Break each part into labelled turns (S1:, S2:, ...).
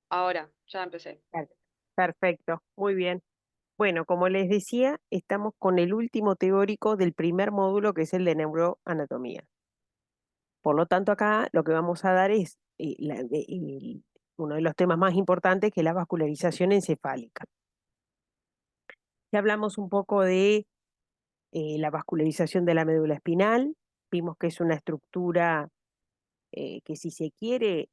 S1: Ahora, ya empecé.
S2: Per- Perfecto, muy bien. Bueno, como les decía, estamos con el último teórico del primer módulo, que es el de neuroanatomía. Por lo tanto, acá lo que vamos a dar es uno de los temas más importantes, que es la vascularización encefálica. Ya hablamos un poco de la vascularización de la médula espinal, vimos que es una estructura que, si se quiere,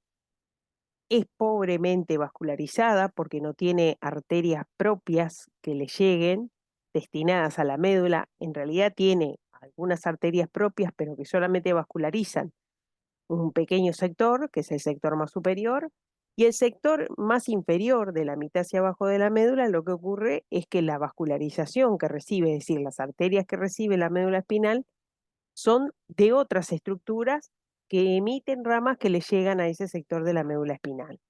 S2: es pobremente vascularizada porque no tiene arterias propias que le lleguen destinadas a la médula. En realidad tiene algunas arterias propias, pero que solamente vascularizan un pequeño sector, que es el sector más superior, y el sector más inferior, de la mitad hacia abajo de la médula. Lo que ocurre es que la vascularización que recibe, es decir, las arterias que recibe la médula espinal, son de otras estructuras que emiten ramas que le llegan a ese sector de la médula espinal.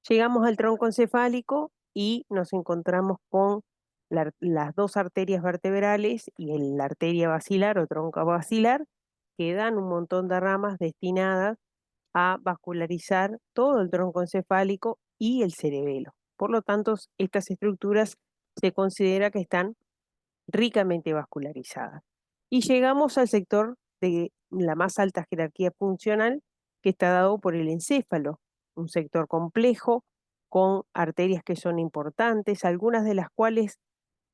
S2: Llegamos al tronco encefálico y nos encontramos con las dos arterias vertebrales y la arteria basilar o tronco basilar, que dan un montón de ramas destinadas a vascularizar todo el tronco encefálico y el cerebelo. Por lo tanto, estas estructuras se considera que están ricamente vascularizadas. Y llegamos al sector de la más alta jerarquía funcional, que está dado por el encéfalo, un sector complejo con arterias que son importantes, algunas de las cuales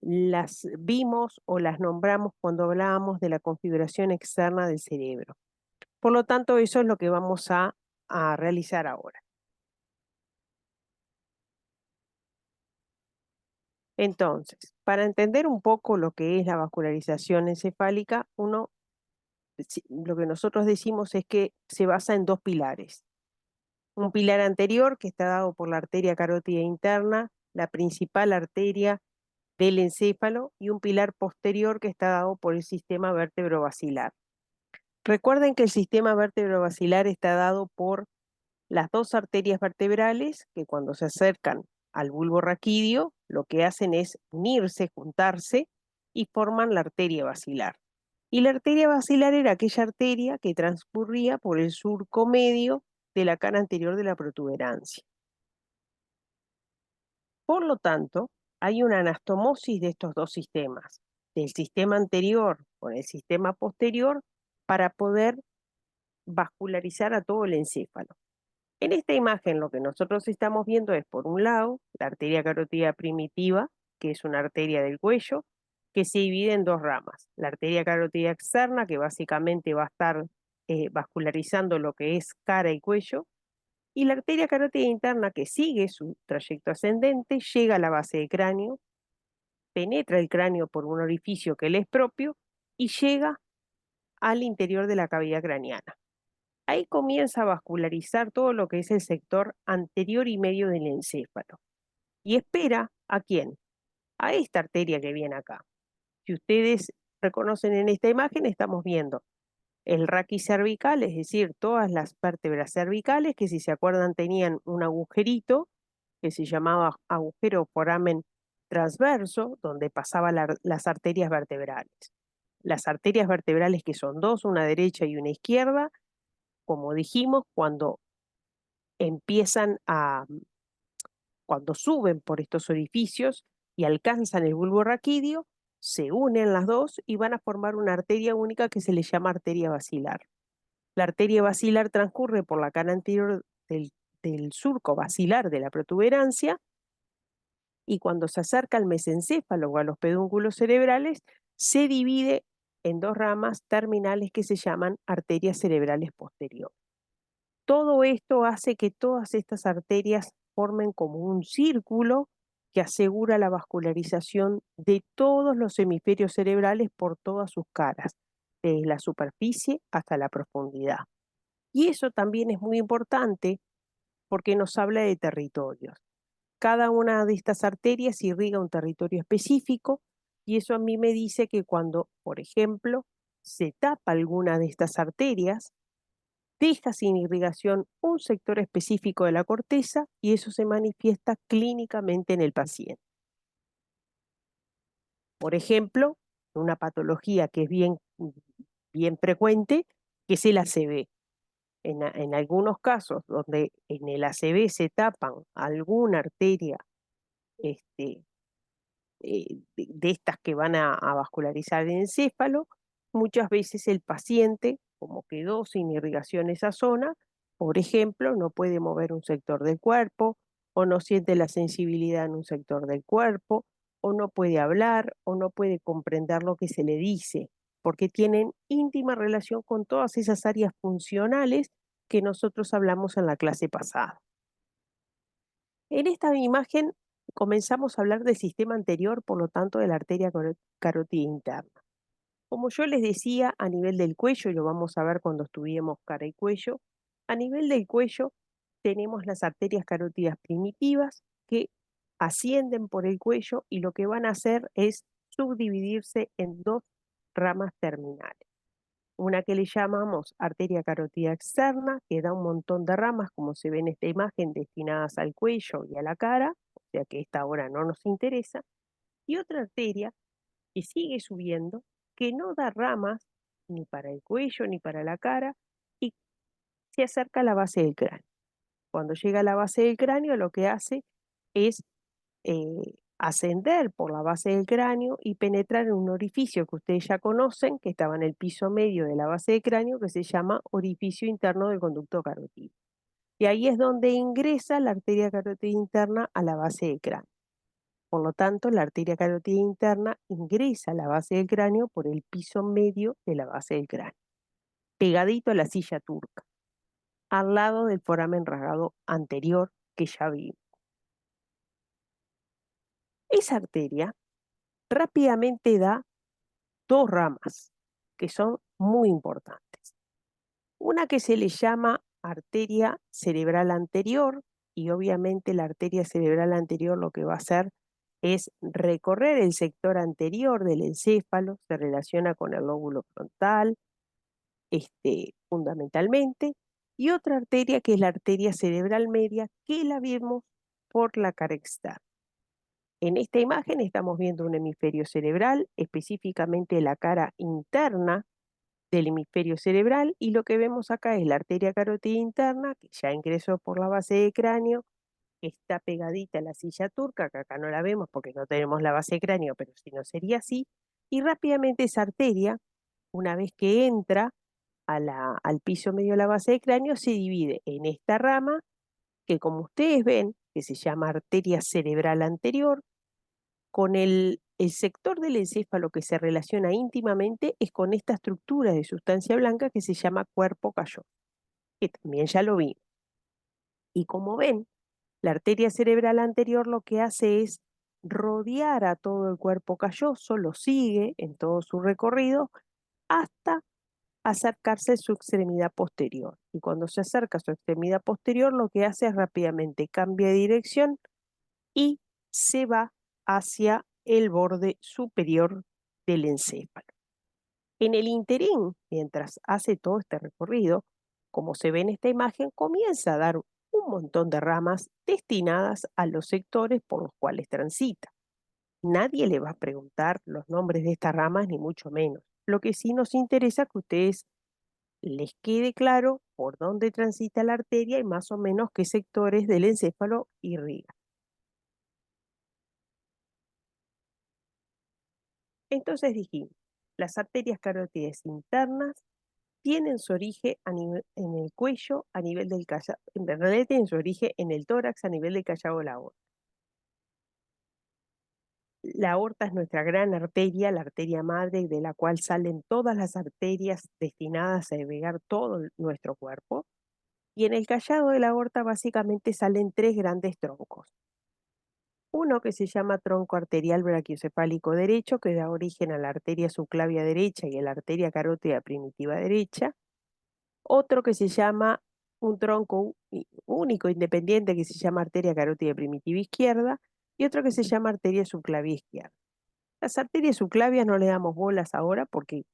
S2: las vimos o las nombramos cuando hablábamos de la configuración externa del cerebro. Por lo tanto, eso es lo que vamos a realizar ahora. Entonces, para entender un poco lo que es la vascularización encefálica, lo que nosotros decimos es que se basa en dos pilares. Un pilar anterior, que está dado por la arteria carótida interna, la principal arteria del encéfalo, y un pilar posterior que está dado por el sistema vértebro-basilar. Recuerden que el sistema vértebro-basilar está dado por las dos arterias vertebrales, que cuando se acercan al bulbo raquídeo, lo que hacen es unirse, juntarse, y forman la arteria basilar. Y la arteria basilar era aquella arteria que transcurría por el surco medio de la cara anterior de la protuberancia. Por lo tanto, hay una anastomosis de estos dos sistemas, del sistema anterior con el sistema posterior, para poder vascularizar a todo el encéfalo. En esta imagen lo que nosotros estamos viendo es, por un lado, la arteria carótida primitiva, que es una arteria del cuello, que se divide en dos ramas. La arteria carótida externa, que básicamente va a estar vascularizando lo que es cara y cuello, y la arteria carótida interna, que sigue su trayecto ascendente, llega a la base del cráneo, penetra el cráneo por un orificio que le es propio y llega al interior de la cavidad craneana. Ahí comienza a vascularizar todo lo que es el sector anterior y medio del encéfalo. Y espera, ¿a quién? A esta arteria que viene acá. Si ustedes reconocen en esta imagen, estamos viendo el raquis cervical, es decir, todas las vértebras cervicales, que, si se acuerdan, tenían un agujerito que se llamaba agujero foramen transverso, donde pasaban las arterias vertebrales. Las arterias vertebrales, que son dos, una derecha y una izquierda, como dijimos, empiezan a, cuando suben por estos orificios y alcanzan el bulbo raquídeo, se unen las dos y van a formar una arteria única que se le llama arteria basilar. La arteria basilar transcurre por la cara anterior del surco basilar de la protuberancia, y cuando se acerca al mesencéfalo o a los pedúnculos cerebrales, se divide en dos ramas terminales que se llaman arterias cerebrales posteriores. Todo esto hace que todas estas arterias formen como un círculo que asegura la vascularización de todos los hemisferios cerebrales por todas sus caras, desde la superficie hasta la profundidad. Y eso también es muy importante porque nos habla de territorios. Cada una de estas arterias irriga un territorio específico, y eso a mí me dice que cuando, por ejemplo, se tapa alguna de estas arterias, deja sin irrigación un sector específico de la corteza, y eso se manifiesta clínicamente en el paciente. Por ejemplo, una patología que es bien frecuente, que es el ACV. en algunos casos donde en el ACV se tapan alguna arteria este, de estas que van a vascularizar el encéfalo, muchas veces el paciente, como quedó sin irrigación esa zona, por ejemplo, no puede mover un sector del cuerpo, o no siente la sensibilidad en un sector del cuerpo, o no puede hablar, o no puede comprender lo que se le dice, porque tienen íntima relación con todas esas áreas funcionales que nosotros hablamos en la clase pasada. En esta imagen comenzamos a hablar del sistema anterior, por lo tanto de la arteria carótida interna. Como yo les decía, a nivel del cuello, y lo vamos a ver cuando estudiemos cara y cuello, a nivel del cuello tenemos las arterias carótidas primitivas que ascienden por el cuello y lo que van a hacer es subdividirse en dos ramas terminales. Una que le llamamos arteria carótida externa, que da un montón de ramas, como se ve en esta imagen, destinadas al cuello y a la cara, o sea que esta ahora no nos interesa, y otra arteria que sigue subiendo, que no da ramas ni para el cuello ni para la cara, y se acerca a la base del cráneo. Cuando llega a la base del cráneo, lo que hace es ascender por la base del cráneo y penetrar en un orificio que ustedes ya conocen, que estaba en el piso medio de la base del cráneo, que se llama orificio interno del conducto carotídeo. Y ahí es donde ingresa la arteria carótida interna a la base del cráneo. Por lo tanto, la arteria carótida interna ingresa a la base del cráneo por el piso medio de la base del cráneo, pegadito a la silla turca, al lado del foramen rasgado anterior que ya vimos. Esa arteria rápidamente da dos ramas que son muy importantes. Una que se le llama arteria cerebral anterior, y obviamente la arteria cerebral anterior lo que va a hacer es recorrer el sector anterior del encéfalo, se relaciona con el lóbulo frontal, fundamentalmente, y otra arteria que es la arteria cerebral media, que la vemos por la cara externa. En esta imagen estamos viendo un hemisferio cerebral, específicamente la cara interna del hemisferio cerebral, y lo que vemos acá es la arteria carótida interna, que ya ingresó por la base del cráneo, que está pegadita a la silla turca, que acá no la vemos porque no tenemos la base de cráneo, pero si no sería así, y rápidamente esa arteria, una vez que entra al piso medio de la base del cráneo, se divide en esta rama, que como ustedes ven, que se llama arteria cerebral anterior, con el sector del encéfalo que se relaciona íntimamente es con esta estructura de sustancia blanca que se llama cuerpo calloso, que también ya lo vi. Y como ven, la arteria cerebral anterior lo que hace es rodear a todo el cuerpo calloso, lo sigue en todo su recorrido hasta acercarse a su extremidad posterior. Y cuando se acerca a su extremidad posterior, lo que hace es rápidamente cambia de dirección y se va hacia el borde superior del encéfalo. En el interín, mientras hace todo este recorrido, como se ve en esta imagen, comienza a dar un montón de ramas destinadas a los sectores por los cuales transita. Nadie le va a preguntar los nombres de estas ramas, ni mucho menos. Lo que sí nos interesa es que a ustedes les quede claro por dónde transita la arteria y más o menos qué sectores del encéfalo irriga. Entonces dijimos, las arterias carótidas internas tienen su origen en el cuello a nivel del callado, en realidad tienen su origen en el tórax a nivel del callado de la aorta. La aorta es nuestra gran arteria, la arteria madre de la cual salen todas las arterias destinadas a irrigar todo nuestro cuerpo. Y en el callado de la aorta básicamente salen tres grandes troncos. Uno que se llama tronco arterial brachiocefálico derecho, que da origen a la arteria subclavia derecha y a la arteria carótida primitiva derecha. Otro que se llama un tronco único, independiente, que se llama arteria carótida primitiva izquierda, y otro que se llama arteria subclavia izquierda. Las arterias subclavias no le damos bolas ahora porque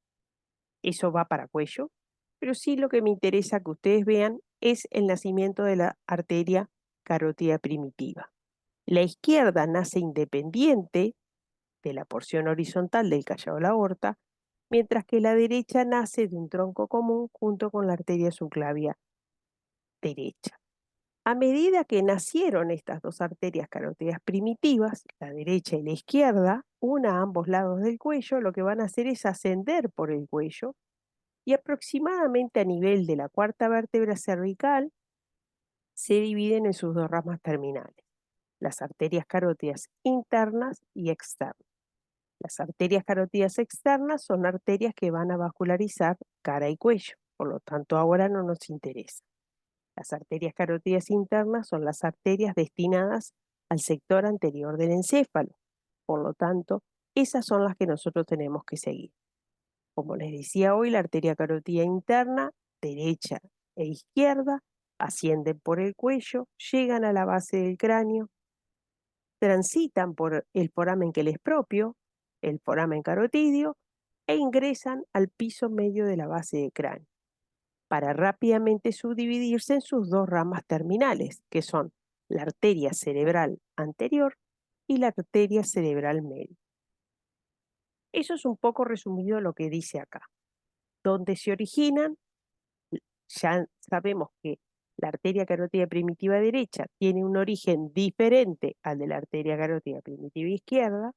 S2: eso va para cuello, pero sí lo que me interesa que ustedes vean es el nacimiento de la arteria carótida primitiva. La izquierda nace independiente de la porción horizontal del callado de la aorta, mientras que la derecha nace de un tronco común junto con la arteria subclavia derecha. A medida que nacieron estas dos arterias carotidas primitivas, la derecha y la izquierda, una a ambos lados del cuello, lo que van a hacer es ascender por el cuello y aproximadamente a nivel de la cuarta vértebra cervical se dividen en sus dos ramas terminales, las arterias carótidas internas y externas. Las arterias carotidas externas son arterias que van a vascularizar cara y cuello, por lo tanto ahora no nos interesa. Las arterias carotidas internas son las arterias destinadas al sector anterior del encéfalo, por lo tanto, esas son las que nosotros tenemos que seguir. Como les decía hoy, la arteria carótida interna, derecha e izquierda, ascienden por el cuello, llegan a la base del cráneo, transitan por el foramen que les es propio, el foramen carotidio, e ingresan al piso medio de la base del cráneo, para rápidamente subdividirse en sus dos ramas terminales, que son la arteria cerebral anterior y la arteria cerebral media. Eso es un poco resumido lo que dice acá. ¿Dónde se originan? Ya sabemos que la arteria carótida primitiva derecha tiene un origen diferente al de la arteria carótida primitiva izquierda.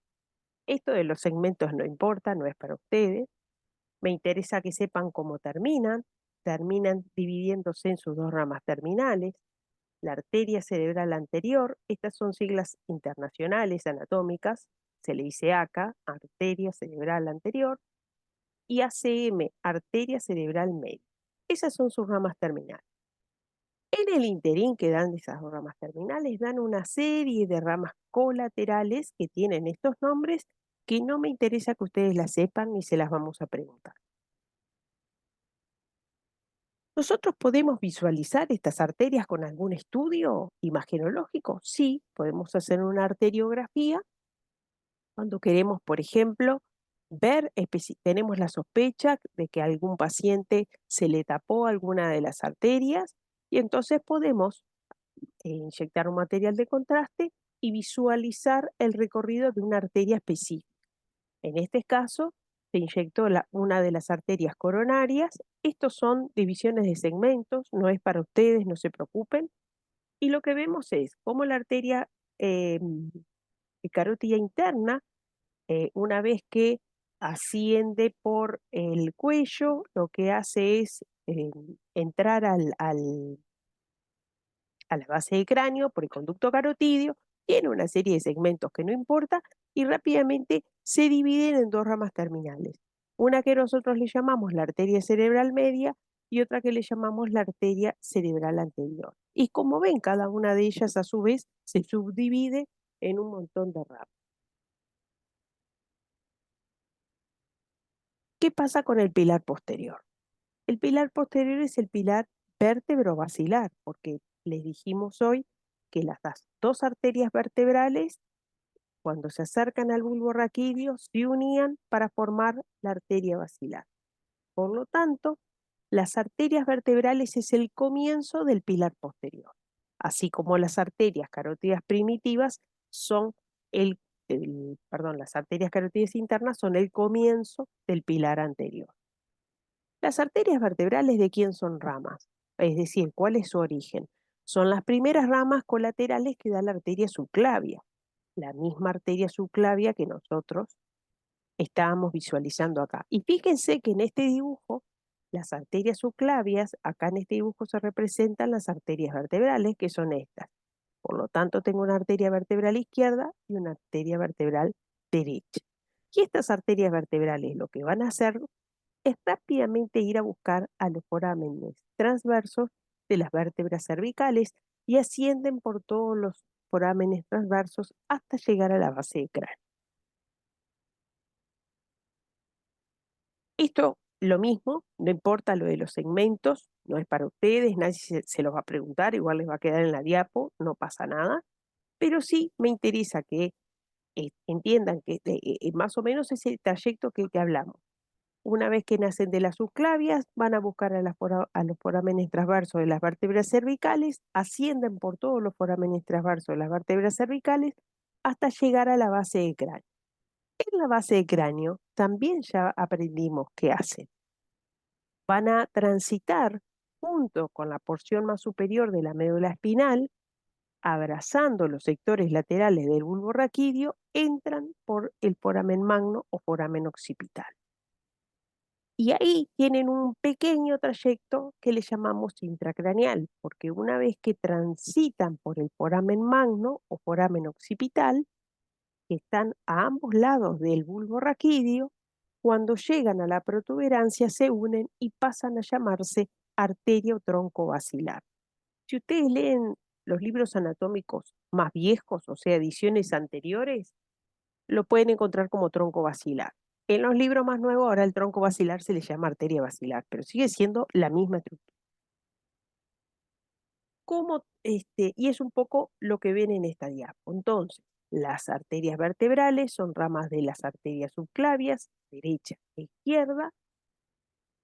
S2: Esto de los segmentos no importa, no es para ustedes. Me interesa que sepan cómo terminan. Terminan dividiéndose en sus dos ramas terminales. La arteria cerebral anterior, estas son siglas internacionales anatómicas, se le dice ACA, arteria cerebral anterior, y ACM, arteria cerebral media. Esas son sus ramas terminales. En el interín que dan esas dos ramas terminales, dan una serie de ramas colaterales que tienen estos nombres que no me interesa que ustedes las sepan ni se las vamos a preguntar. ¿Nosotros podemos visualizar estas arterias con algún estudio imagenológico? Sí, podemos hacer una arteriografía cuando queremos, por ejemplo, ver, tenemos la sospecha de que a algún paciente se le tapó alguna de las arterias y entonces podemos inyectar un material de contraste y visualizar el recorrido de una arteria específica. En este caso, se inyectó una de las arterias coronarias. Estos son divisiones de segmentos, no es para ustedes, no se preocupen. Y lo que vemos es cómo la arteria carótida interna, una vez que asciende por el cuello, lo que hace es entrar a la base del cráneo por el conducto carotidio, tiene una serie de segmentos que no importa y rápidamente se dividen en dos ramas terminales. Una que nosotros le llamamos la arteria cerebral media y otra que le llamamos la arteria cerebral anterior. Y como ven, cada una de ellas a su vez se subdivide en un montón de ramas. ¿Qué pasa con el pilar posterior? El pilar posterior es el pilar vértebro-basilar, porque les dijimos hoy que las dos arterias vertebrales, cuando se acercan al bulbo raquídeo, se unían para formar la arteria basilar. Por lo tanto, las arterias vertebrales es el comienzo del pilar posterior, así como las arterias carótidas primitivas son las arterias carótidas internas son el comienzo del pilar anterior. Las arterias vertebrales, ¿de quién son ramas? Es decir, ¿cuál es su origen? Son las primeras ramas colaterales que da la arteria subclavia, la misma arteria subclavia que nosotros estábamos visualizando acá. Y fíjense que en este dibujo, las arterias subclavias, acá en este dibujo se representan las arterias vertebrales, que son estas. Por lo tanto, tengo una arteria vertebral izquierda y una arteria vertebral derecha. Y estas arterias vertebrales lo que van a hacer es rápidamente ir a buscar a los forámenes transversos de las vértebras cervicales y ascienden por todos los forámenes transversos hasta llegar a la base del cráneo. Esto, lo mismo, no importa lo de los segmentos, no es para ustedes, nadie se los va a preguntar, igual les va a quedar en la diapo, no pasa nada, pero sí me interesa que entiendan que más o menos es el trayecto que hablamos. Una vez que nacen de las subclavias, van a buscar a los forámenes transversos de las vértebras cervicales, ascienden por todos los forámenes transversos de las vértebras cervicales hasta llegar a la base del cráneo. En la base del cráneo también ya aprendimos qué hacen. Van a transitar junto con la porción más superior de la médula espinal, abrazando los sectores laterales del bulbo raquídeo, entran por el foramen magno o foramen occipital. Y ahí tienen un pequeño trayecto que le llamamos intracraneal, porque una vez que transitan por el foramen magno o foramen occipital, que están a ambos lados del bulbo raquídeo, cuando llegan a la protuberancia se unen y pasan a llamarse arteria o tronco basilar. Si ustedes leen los libros anatómicos más viejos, o sea, ediciones anteriores, lo pueden encontrar como tronco basilar. En los libros más nuevos, ahora el tronco basilar se le llama arteria basilar, pero sigue siendo la misma estructura. Y es un poco lo que ven en esta diapo. Entonces, las arterias vertebrales son ramas de las arterias subclavias, derecha e izquierda,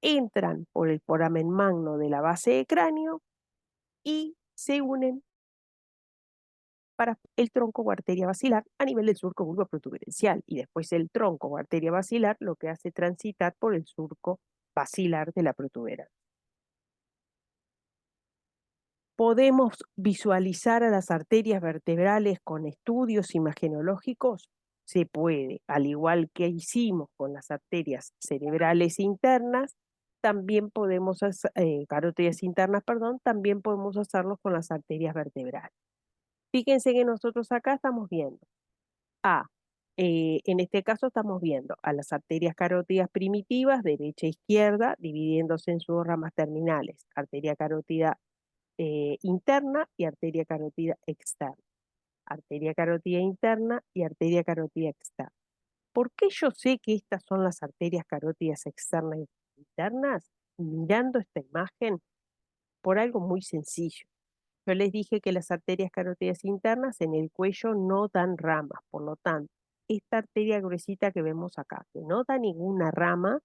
S2: entran por el foramen magno de la base de cráneo y se unen para el tronco o arteria basilar a nivel del surco bulbo protuberencial, y después el tronco o arteria basilar lo que hace transitar por el surco basilar de la protuberancia. ¿Podemos visualizar a las arterias vertebrales con estudios imagenológicos? Se puede, al igual que hicimos con las arterias cerebrales internas, también podemos carótidas internas, perdón, también podemos hacerlo con las arterias vertebrales. Fíjense que nosotros acá estamos viendo en este caso estamos viendo a las arterias carótidas primitivas, derecha e izquierda, dividiéndose en sus ramas terminales, arteria carótida interna y arteria carótida externa. Arteria carótida interna y arteria carótida externa. ¿Por qué yo sé que estas son las arterias carótidas externas y internas? Mirando esta imagen, por algo muy sencillo. Yo les dije que las arterias carótidas internas en el cuello no dan ramas, por lo tanto, esta arteria gruesita que vemos acá, que no da ninguna rama,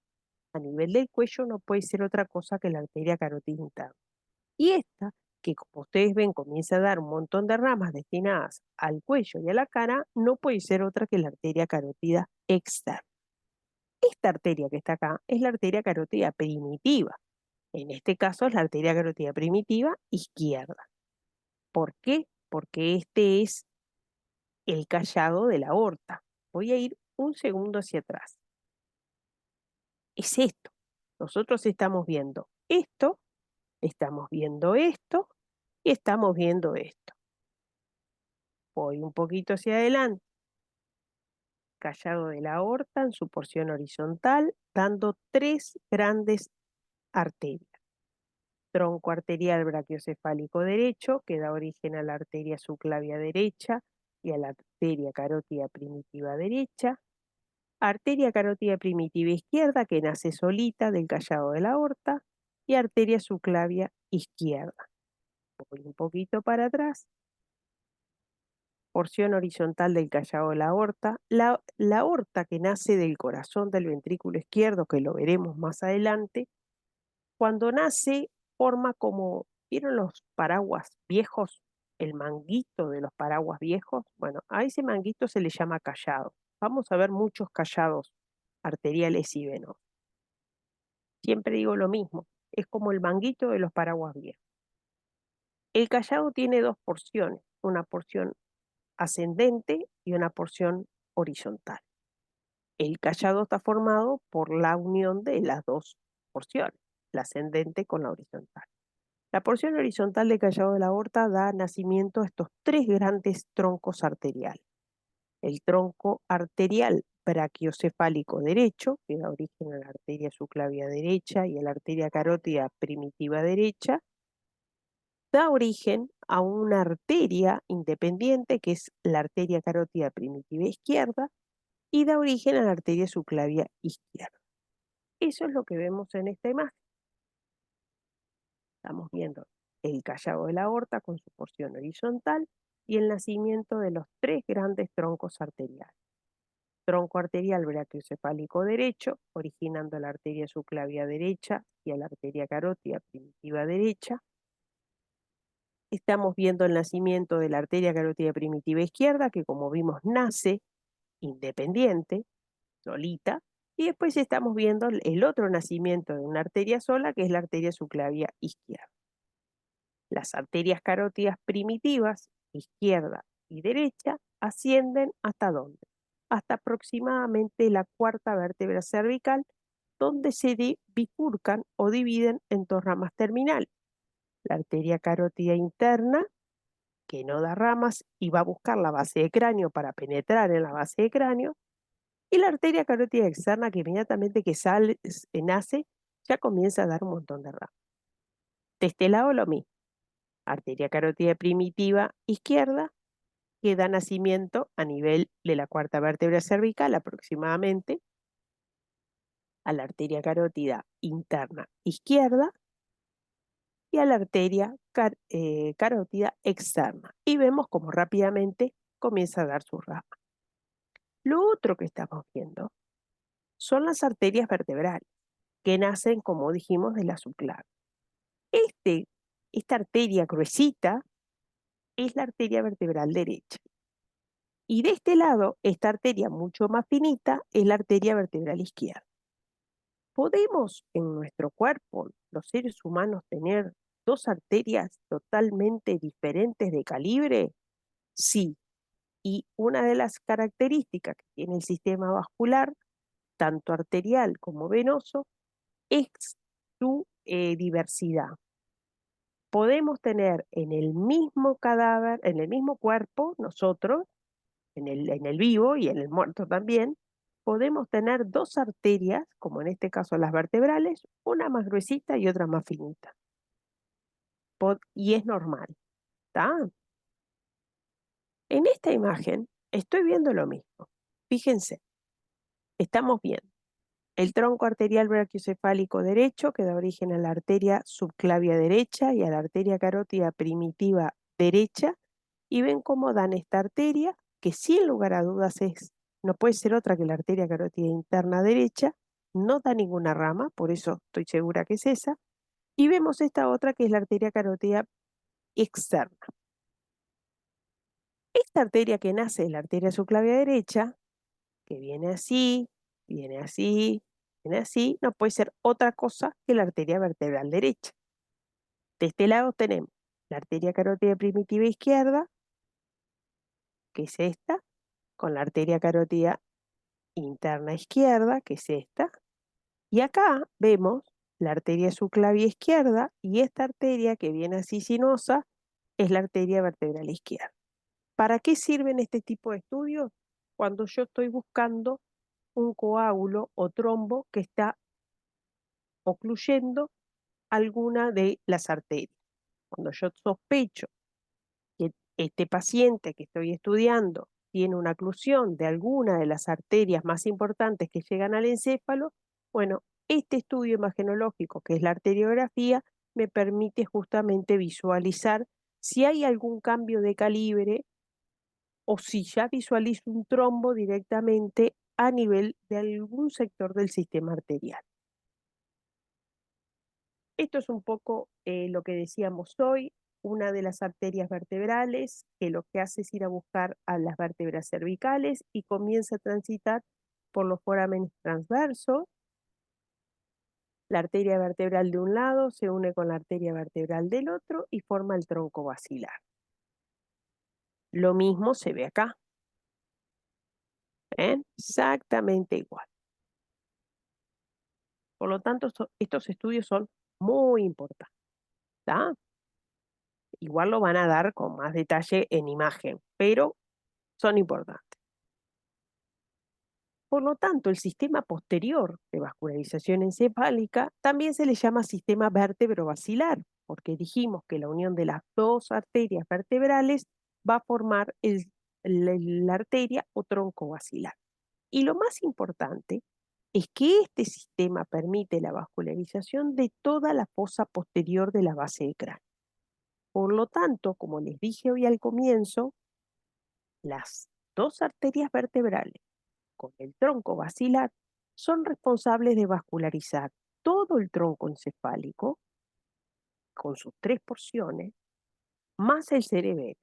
S2: a nivel del cuello no puede ser otra cosa que la arteria carótida interna. Y esta, que como ustedes ven comienza a dar un montón de ramas destinadas al cuello y a la cara, no puede ser otra que la arteria carótida externa. Esta arteria que está acá es la arteria carótida primitiva. En este caso es la arteria carótida primitiva izquierda. ¿Por qué? Porque este es el callado de la aorta. Voy a ir un segundo hacia atrás. Es esto. Nosotros estamos viendo esto, estamos viendo esto y estamos viendo esto. Voy un poquito hacia adelante. Callado de la aorta en su porción horizontal, dando tres grandes arterias. Tronco arterial brachiocefálico derecho, que da origen a la arteria subclavia derecha y a la arteria carótida primitiva derecha. Arteria carótida primitiva izquierda, que nace solita del callado de la aorta, y arteria subclavia izquierda. Voy un poquito para atrás. Porción horizontal del callado de la aorta. La aorta que nace del corazón del ventrículo izquierdo, que lo veremos más adelante, cuando nace forma como, ¿vieron los paraguas viejos? El manguito de los paraguas viejos. Bueno, a ese manguito se le llama callado. Vamos a ver muchos callados arteriales y venosos. Siempre digo lo mismo, es como el manguito de los paraguas viejos. El callado tiene dos porciones, una porción ascendente y una porción horizontal. El callado está formado por la unión de las dos porciones, la ascendente con la horizontal. La porción horizontal del callado de la aorta da nacimiento a estos tres grandes troncos arteriales. El tronco arterial brachiocefálico derecho, que da origen a la arteria subclavia derecha y a la arteria carótida primitiva derecha, da origen a una arteria independiente, que es la arteria carótida primitiva izquierda, y da origen a la arteria subclavia izquierda. Eso es lo que vemos en esta imagen. Estamos viendo el callado de la aorta con su porción horizontal y el nacimiento de los tres grandes troncos arteriales. Tronco arterial brachiocefálico derecho, originando la arteria subclavia derecha y a la arteria carótida primitiva derecha. Estamos viendo el nacimiento de la arteria carótida primitiva izquierda, que como vimos nace independiente, solita, Y después estamos viendo el otro nacimiento de una arteria sola, que es la arteria subclavia izquierda. Las arterias carótidas primitivas, izquierda y derecha, ascienden ¿hasta dónde? Hasta aproximadamente la cuarta vértebra cervical, donde se bifurcan o dividen en dos ramas terminales. La arteria carótida interna, que no da ramas y va a buscar la base de cráneo para penetrar en la base de cráneo, y la arteria carótida externa, que inmediatamente que nace, ya comienza a dar un montón de ramas. De este lado lo mismo, arteria carótida primitiva izquierda, que da nacimiento a nivel de la cuarta vértebra cervical aproximadamente, a la arteria carótida interna izquierda y a la arteria carótida externa. Y vemos cómo rápidamente comienza a dar su rama. Lo otro que estamos viendo son las arterias vertebrales, que nacen, como dijimos, de la subclavia. Esta arteria gruesita es la arteria vertebral derecha. Y de este lado, esta arteria mucho más finita es la arteria vertebral izquierda. ¿Podemos en nuestro cuerpo, los seres humanos, tener dos arterias totalmente diferentes de calibre? Sí. Y una de las características que tiene el sistema vascular, tanto arterial como venoso, es su diversidad. Podemos tener en el mismo cadáver, en el mismo cuerpo, nosotros, en el vivo y en el muerto también, podemos tener dos arterias, como en este caso las vertebrales, una más gruesita y otra más finita. Y es normal, ¿está? En esta imagen estoy viendo lo mismo. Fíjense, estamos viendo el tronco arterial brachiocefálico derecho, que da origen a la arteria subclavia derecha y a la arteria carótida primitiva derecha, y ven cómo dan esta arteria, que sin lugar a dudas no puede ser otra que la arteria carótida interna derecha, no da ninguna rama, por eso estoy segura que es esa, y vemos esta otra que es la arteria carótida externa. Esta arteria que nace de la arteria subclavia derecha, que viene así, viene así, viene así, no puede ser otra cosa que la arteria vertebral derecha. De este lado tenemos la arteria carótida primitiva izquierda, que es esta, con la arteria carótida interna izquierda, que es esta, y acá vemos la arteria subclavia izquierda, y esta arteria que viene así sinuosa es la arteria vertebral izquierda. ¿Para qué sirven este tipo de estudios? Cuando yo estoy buscando un coágulo o trombo que está ocluyendo alguna de las arterias. Cuando yo sospecho que este paciente que estoy estudiando tiene una oclusión de alguna de las arterias más importantes que llegan al encéfalo, bueno, este estudio imagenológico, que es la arteriografía, me permite justamente visualizar si hay algún cambio de calibre o si ya visualizo un trombo directamente a nivel de algún sector del sistema arterial. Esto es un poco lo que decíamos hoy, una de las arterias vertebrales, que lo que hace es ir a buscar a las vértebras cervicales y comienza a transitar por los forámenes transversos. La arteria vertebral de un lado se une con la arteria vertebral del otro y forma el tronco basilar. Lo mismo se ve acá. ¿Ven? Exactamente igual. Por lo tanto, estos estudios son muy importantes. ¿Está? Igual lo van a dar con más detalle en imagen, pero son importantes. Por lo tanto, el sistema posterior de vascularización encefálica también se le llama sistema vértebro-basilar, porque dijimos que la unión de las dos arterias vertebrales va a formar la arteria o tronco basilar. Y lo más importante es que este sistema permite la vascularización de toda la fosa posterior de la base de cráneo. Por lo tanto, como les dije hoy al comienzo, las dos arterias vertebrales con el tronco basilar son responsables de vascularizar todo el tronco encefálico con sus tres porciones, más el cerebelo.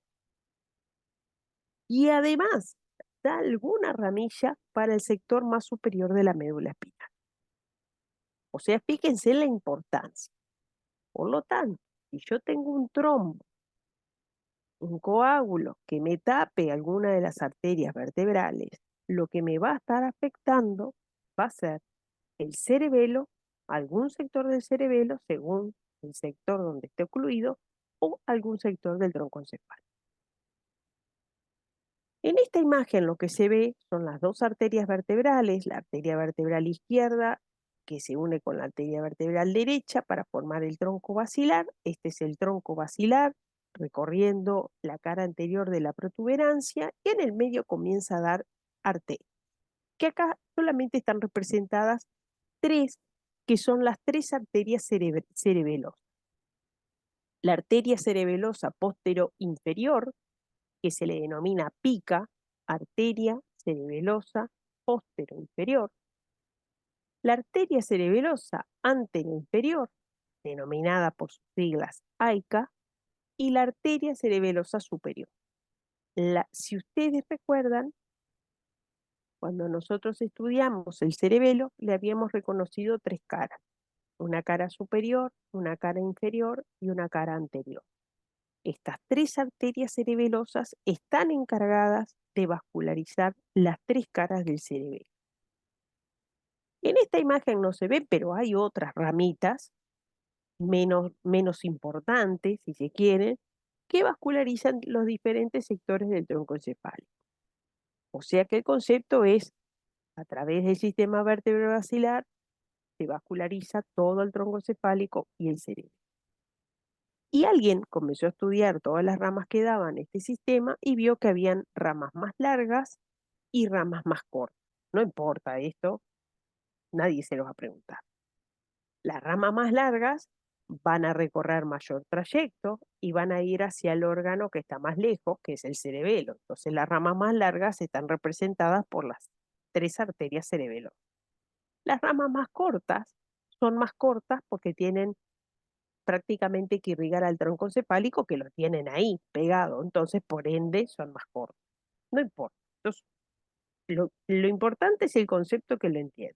S2: Y además, da alguna ramilla para el sector más superior de la médula espinal. O sea, fíjense en la importancia. Por lo tanto, si yo tengo un trombo, un coágulo que me tape alguna de las arterias vertebrales, lo que me va a estar afectando va a ser el cerebelo, algún sector del cerebelo, según el sector donde esté ocluido, o algún sector del tronco encefálico. En esta imagen lo que se ve son las dos arterias vertebrales, la arteria vertebral izquierda que se une con la arteria vertebral derecha para formar el tronco basilar. Este es el tronco basilar recorriendo la cara anterior de la protuberancia y en el medio comienza a dar arterias, que acá solamente están representadas tres, que son las tres arterias cerebelosas. La arteria cerebelosa postero-inferior, que se le denomina pica, arteria cerebelosa postero-inferior. La arteria cerebelosa antero-inferior, denominada por sus siglas AICA, y la arteria cerebelosa superior. Si ustedes recuerdan, cuando nosotros estudiamos el cerebelo, le habíamos reconocido tres caras: una cara superior, una cara inferior y una cara anterior. Estas tres arterias cerebelosas están encargadas de vascularizar las tres caras del cerebelo. En esta imagen no se ve, pero hay otras ramitas menos importantes, si se quiere, que vascularizan los diferentes sectores del tronco encefálico. O sea que el concepto es, a través del sistema vertebrovascular, se vasculariza todo el tronco encefálico y el cerebro. Y alguien comenzó a estudiar todas las ramas que daban este sistema y vio que habían ramas más largas y ramas más cortas. No importa esto, nadie se los va a preguntar. Las ramas más largas van a recorrer mayor trayecto y van a ir hacia el órgano que está más lejos, que es el cerebelo. Entonces las ramas más largas están representadas por las tres arterias cerebelosas. Las ramas más cortas son más cortas porque tienen prácticamente que irrigar al tronco encefálico, que lo tienen ahí pegado, entonces por ende son más cortos. No importa. Entonces, lo importante es el concepto, que lo entiendan.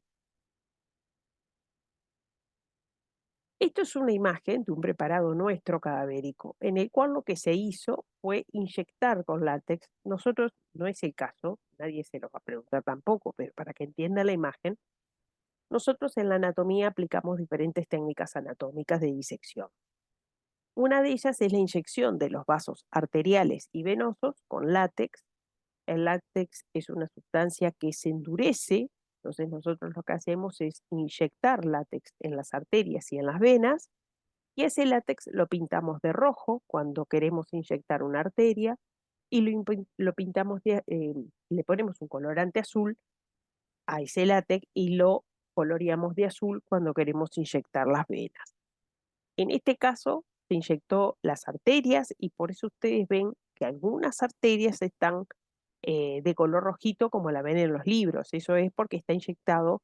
S2: Esto es una imagen de un preparado nuestro cadavérico, en el cual lo que se hizo fue inyectar con látex. Nosotros, no es el caso, nadie se lo va a preguntar tampoco, pero para que entienda la imagen, nosotros en la anatomía aplicamos diferentes técnicas anatómicas de disección. Una de ellas es la inyección de los vasos arteriales y venosos con látex. El látex es una sustancia que se endurece, entonces nosotros lo que hacemos es inyectar látex en las arterias y en las venas, y ese látex lo pintamos de rojo cuando queremos inyectar una arteria, y lo pintamos le ponemos un colorante azul a ese látex y lo coloreamos de azul cuando queremos inyectar las venas. En este caso se inyectó las arterias y por eso ustedes ven que algunas arterias están de color rojito, como la ven en los libros. Eso es porque está inyectado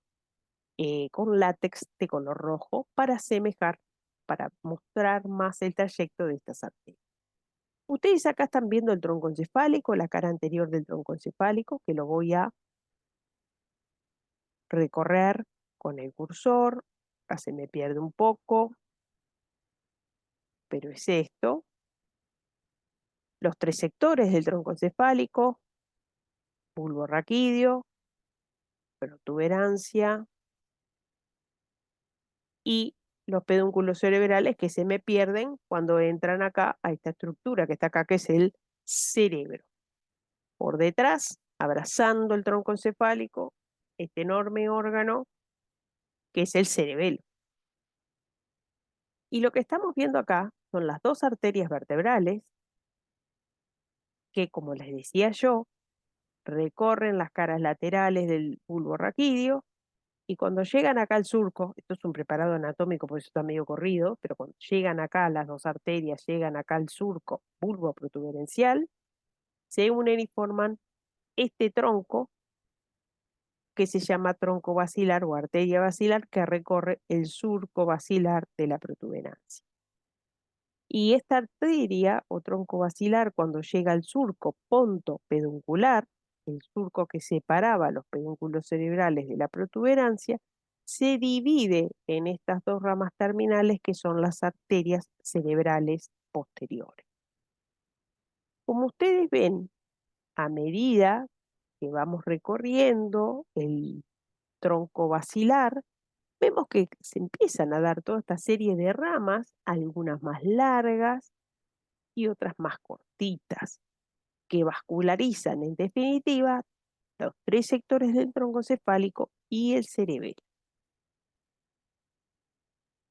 S2: con látex de color rojo para asemejar, para mostrar más el trayecto de estas arterias. Ustedes acá están viendo el tronco encefálico, la cara anterior del tronco encefálico, que lo voy a recorrer con el cursor. Acá se me pierde un poco, pero es esto. Los tres sectores del tronco encefálico: bulbo raquídeo, protuberancia y los pedúnculos cerebrales, que se me pierden cuando entran acá a esta estructura que está acá, que es el cerebro. Por detrás, abrazando el tronco encefálico, este enorme órgano que es el cerebelo. Y lo que estamos viendo acá son las dos arterias vertebrales que, como les decía yo, recorren las caras laterales del bulbo raquídeo. Y cuando llegan acá al surco, esto es un preparado anatómico, por eso está medio corrido, pero cuando llegan acá las dos arterias, llegan acá al surco bulbo protuberencial, se unen y forman este tronco que se llama tronco basilar o arteria basilar, que recorre el surco basilar de la protuberancia. Y esta arteria o tronco basilar, cuando llega al surco ponto peduncular, el surco que separaba los pedúnculos cerebrales de la protuberancia, se divide en estas dos ramas terminales que son las arterias cerebrales posteriores. Como ustedes ven, a medida que vamos recorriendo el tronco basilar, vemos que se empiezan a dar toda esta serie de ramas, algunas más largas y otras más cortitas, que vascularizan en definitiva los tres sectores del tronco cefálico y el cerebelo.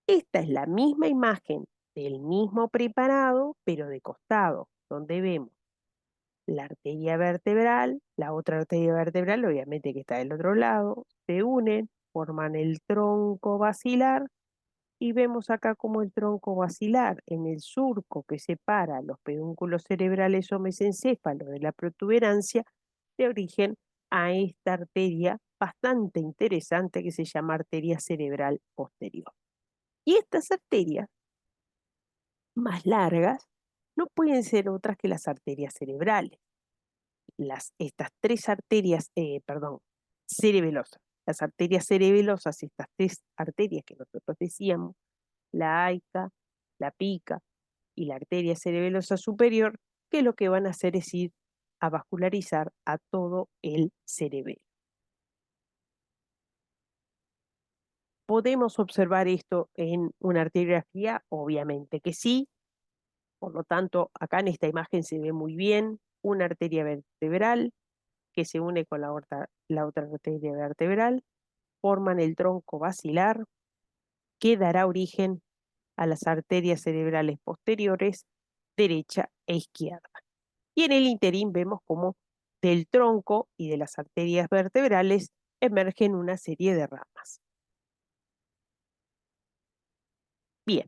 S2: Esta es la misma imagen del mismo preparado, pero de costado, donde vemos la arteria vertebral, la otra arteria vertebral, obviamente que está del otro lado, se unen, forman el tronco basilar y vemos acá como el tronco basilar en el surco que separa los pedúnculos cerebrales o mesencéfalos de la protuberancia de origen a esta arteria bastante interesante que se llama arteria cerebral posterior. Y estas arterias más largas no pueden ser otras que las arterias cerebrales. Estas tres arterias, cerebelosas, las arterias cerebelosas, estas tres arterias que nosotros decíamos, la aica, la pica y la arteria cerebelosa superior, que lo que van a hacer es ir a vascularizar a todo el cerebelo. ¿Podemos observar esto en una arteriografía? Obviamente que sí. Por lo tanto, acá en esta imagen se ve muy bien una arteria vertebral que se une con la otra arteria vertebral, forman el tronco basilar que dará origen a las arterias cerebrales posteriores, derecha e izquierda. Y en el interín vemos cómo del tronco y de las arterias vertebrales emergen una serie de ramas. Bien,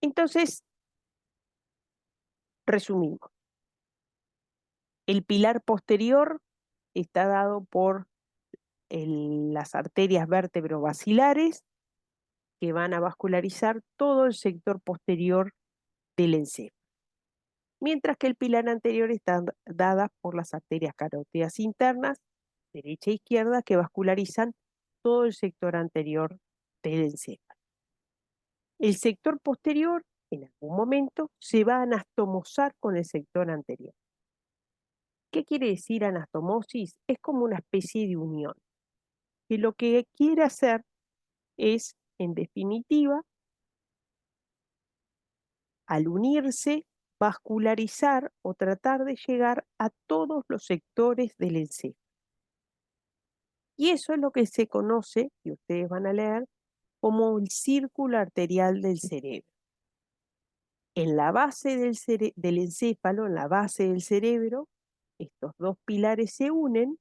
S2: entonces resumimos. El pilar posterior está dado por las arterias vértebro-basilares que van a vascularizar todo el sector posterior del encéfalo, mientras que el pilar anterior está dada por las arterias carótidas internas, derecha e izquierda, que vascularizan todo el sector anterior del encéfalo. El sector posterior, en algún momento, se va a anastomosar con el sector anterior. ¿Qué quiere decir anastomosis? Es como una especie de unión, que lo que quiere hacer es, en definitiva, al unirse, vascularizar o tratar de llegar a todos los sectores del encéfalo. Y eso es lo que se conoce, y ustedes van a leer, como el círculo arterial del cerebro. En la base del encéfalo, en la base del cerebro, estos dos pilares se unen.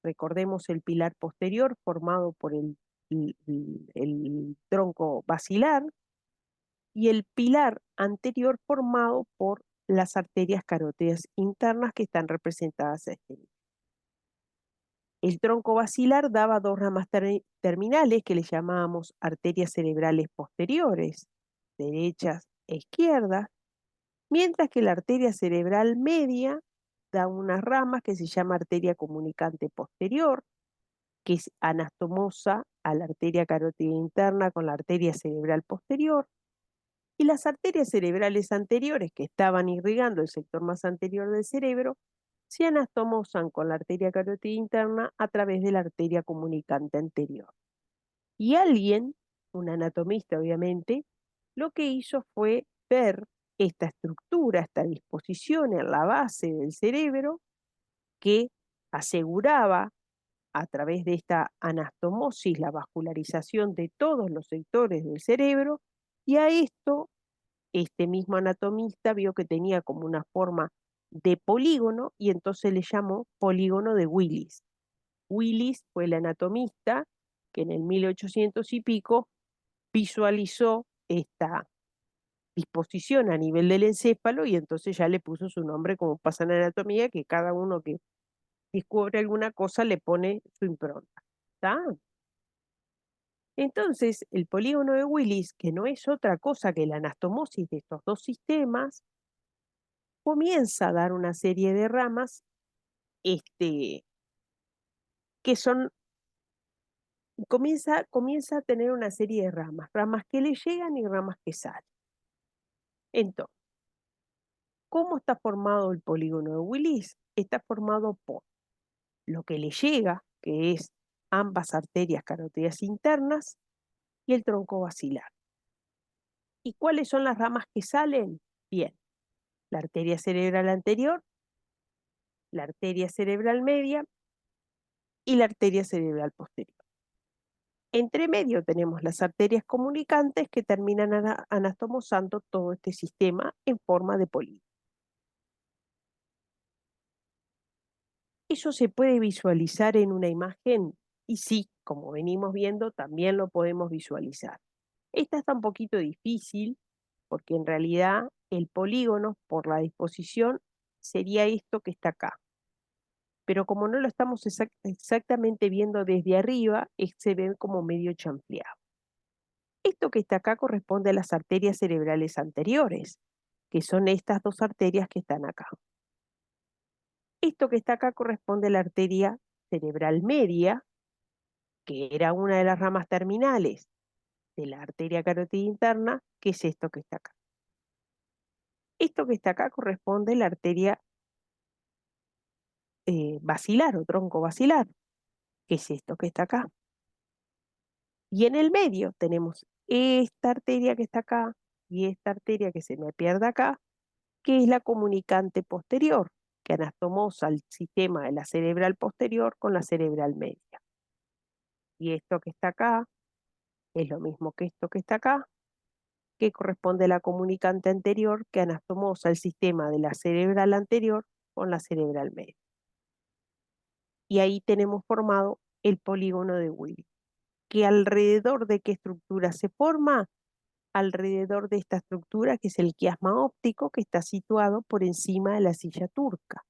S2: Recordemos el pilar posterior formado por el tronco basilar y el pilar anterior formado por las arterias carótidas internas que están representadas a este nivel. El tronco basilar daba dos ramas terminales que le llamábamos arterias cerebrales posteriores, derechas e izquierdas, mientras que la arteria cerebral media da unas ramas que se llama arteria comunicante posterior, que es anastomosa a la arteria carótida interna con la arteria cerebral posterior, y las arterias cerebrales anteriores que estaban irrigando el sector más anterior del cerebro se anastomosan con la arteria carótida interna a través de la arteria comunicante anterior. Y alguien, un anatomista obviamente, lo que hizo fue ver esta estructura, esta disposición en la base del cerebro que aseguraba a través de esta anastomosis la vascularización de todos los sectores del cerebro, y a esto este mismo anatomista vio que tenía como una forma de polígono y entonces le llamó polígono de Willis. Willis fue el anatomista que en el 1800 y pico visualizó esta disposición a nivel del encéfalo y entonces ya le puso su nombre, como pasa en anatomía, que cada uno que descubre alguna cosa le pone su impronta. ¿Está? Entonces, el polígono de Willis, que no es otra cosa que la anastomosis de estos dos sistemas, comienza a dar una serie de ramas que son, comienza a tener una serie de ramas, ramas que le llegan y ramas que salen. Entonces, ¿cómo está formado el polígono de Willis? Está formado por lo que le llega, que es ambas arterias carotidas internas y el tronco basilar. ¿Y cuáles son las ramas que salen? Bien, la arteria cerebral anterior, la arteria cerebral media y la arteria cerebral posterior. Entre medio tenemos las arterias comunicantes que terminan anastomosando todo este sistema en forma de polígono. ¿Eso se puede visualizar en una imagen? Y sí, como venimos viendo, también lo podemos visualizar. Esta está un poquito difícil porque en realidad el polígono, por la disposición, sería esto que está acá. Pero como no lo estamos exactamente viendo desde arriba, se ve como medio chanfleado. Esto que está acá corresponde a las arterias cerebrales anteriores, que son estas dos arterias que están acá. Esto que está acá corresponde a la arteria cerebral media, que era una de las ramas terminales de la arteria carótida interna, que es esto que está acá. Esto que está acá corresponde a la arteria basilar o tronco basilar, que es esto que está acá. Y en el medio tenemos esta arteria que está acá y esta arteria que se me pierde acá, que es la comunicante posterior, que anastomosa el sistema de la cerebral posterior con la cerebral media. Y esto que está acá es lo mismo que esto que está acá, que corresponde a la comunicante anterior, que anastomosa el sistema de la cerebral anterior con la cerebral media. Y ahí tenemos formado el polígono de Willis, que alrededor de qué estructura se forma, alrededor de esta estructura que es el quiasma óptico, que está situado por encima de la silla turca,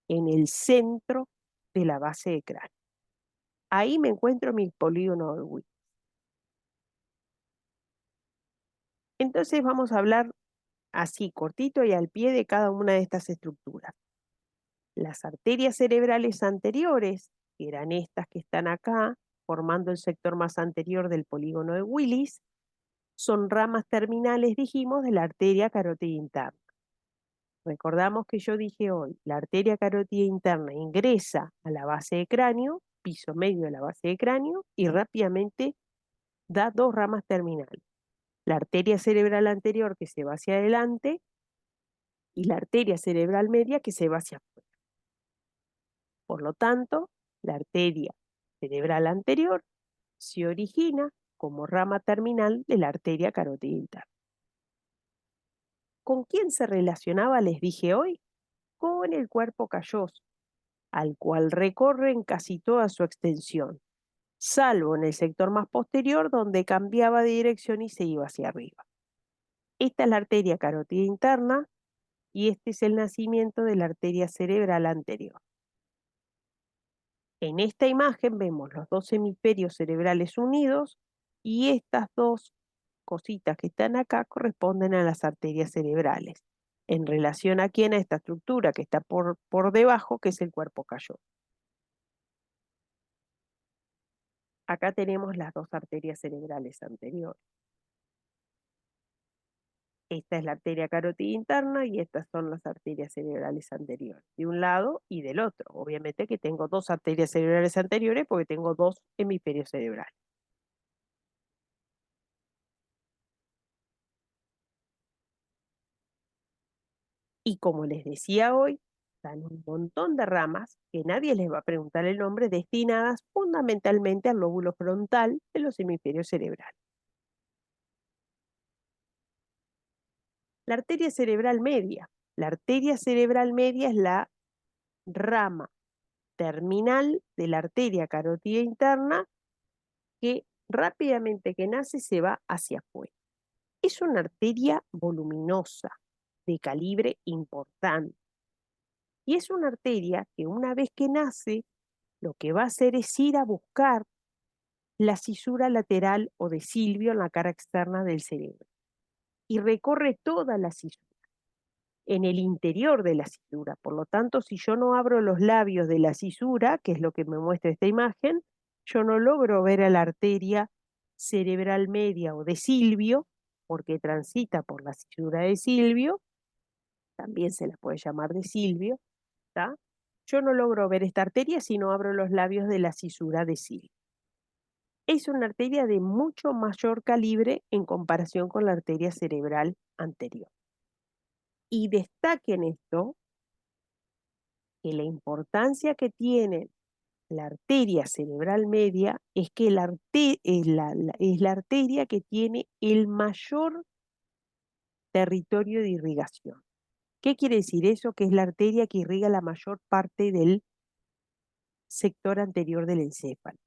S2: en el centro de la base de cráneo. Ahí me encuentro mi polígono de Willis. Entonces vamos a hablar así, cortito y al pie de cada una de estas estructuras. Las arterias cerebrales anteriores, que eran estas que están acá, formando el sector más anterior del polígono de Willis, son ramas terminales, dijimos, de la arteria carótida interna. Recordamos que yo dije hoy, la arteria carótida interna ingresa a la base de cráneo, piso medio de la base de cráneo, y rápidamente da dos ramas terminales. La arteria cerebral anterior que se va hacia adelante y la arteria cerebral media que se va hacia afuera. Por lo tanto, la arteria cerebral anterior se origina como rama terminal de la arteria carótida interna. ¿Con quién se relacionaba, les dije hoy? Con el cuerpo calloso, al cual recorre en casi toda su extensión, salvo en el sector más posterior donde cambiaba de dirección y se iba hacia arriba. Esta es la arteria carótida interna y este es el nacimiento de la arteria cerebral anterior. En esta imagen vemos los dos hemisferios cerebrales unidos y estas dos cositas que están acá corresponden a las arterias cerebrales. ¿En relación a quién? A esta estructura que está por debajo, que es el cuerpo calloso. Acá tenemos las dos arterias cerebrales anteriores. Esta es la arteria carótida interna y estas son las arterias cerebrales anteriores, de un lado y del otro. Obviamente que tengo dos arterias cerebrales anteriores porque tengo dos hemisferios cerebrales. Y como les decía hoy, dan un montón de ramas que nadie les va a preguntar el nombre, destinadas fundamentalmente al lóbulo frontal de los hemisferios cerebrales. La arteria cerebral media. La arteria cerebral media es la rama terminal de la arteria carótida interna que rápidamente que nace se va hacia afuera. Es una arteria voluminosa, de calibre importante. Y es una arteria que una vez que nace, lo que va a hacer es ir a buscar la cisura lateral o de Silvio en la cara externa del cerebro. Y recorre toda la cisura. en el interior de la cisura. Por lo tanto, si yo no abro los labios de la cisura, que es lo que me muestra esta imagen, yo no logro ver a la arteria cerebral media o de Silvio, porque transita por la cisura de Silvio, también se la puede llamar de Silvio, ¿tá? Yo no logro ver esta arteria si no abro los labios de la cisura de Silvio. Es una arteria de mucho mayor calibre en comparación con la arteria cerebral anterior. Y destaquen esto, que la importancia que tiene la arteria cerebral media es que es la arteria que tiene el mayor territorio de irrigación. ¿Qué quiere decir eso? Que es la arteria que irriga la mayor parte del sector anterior del encéfalo.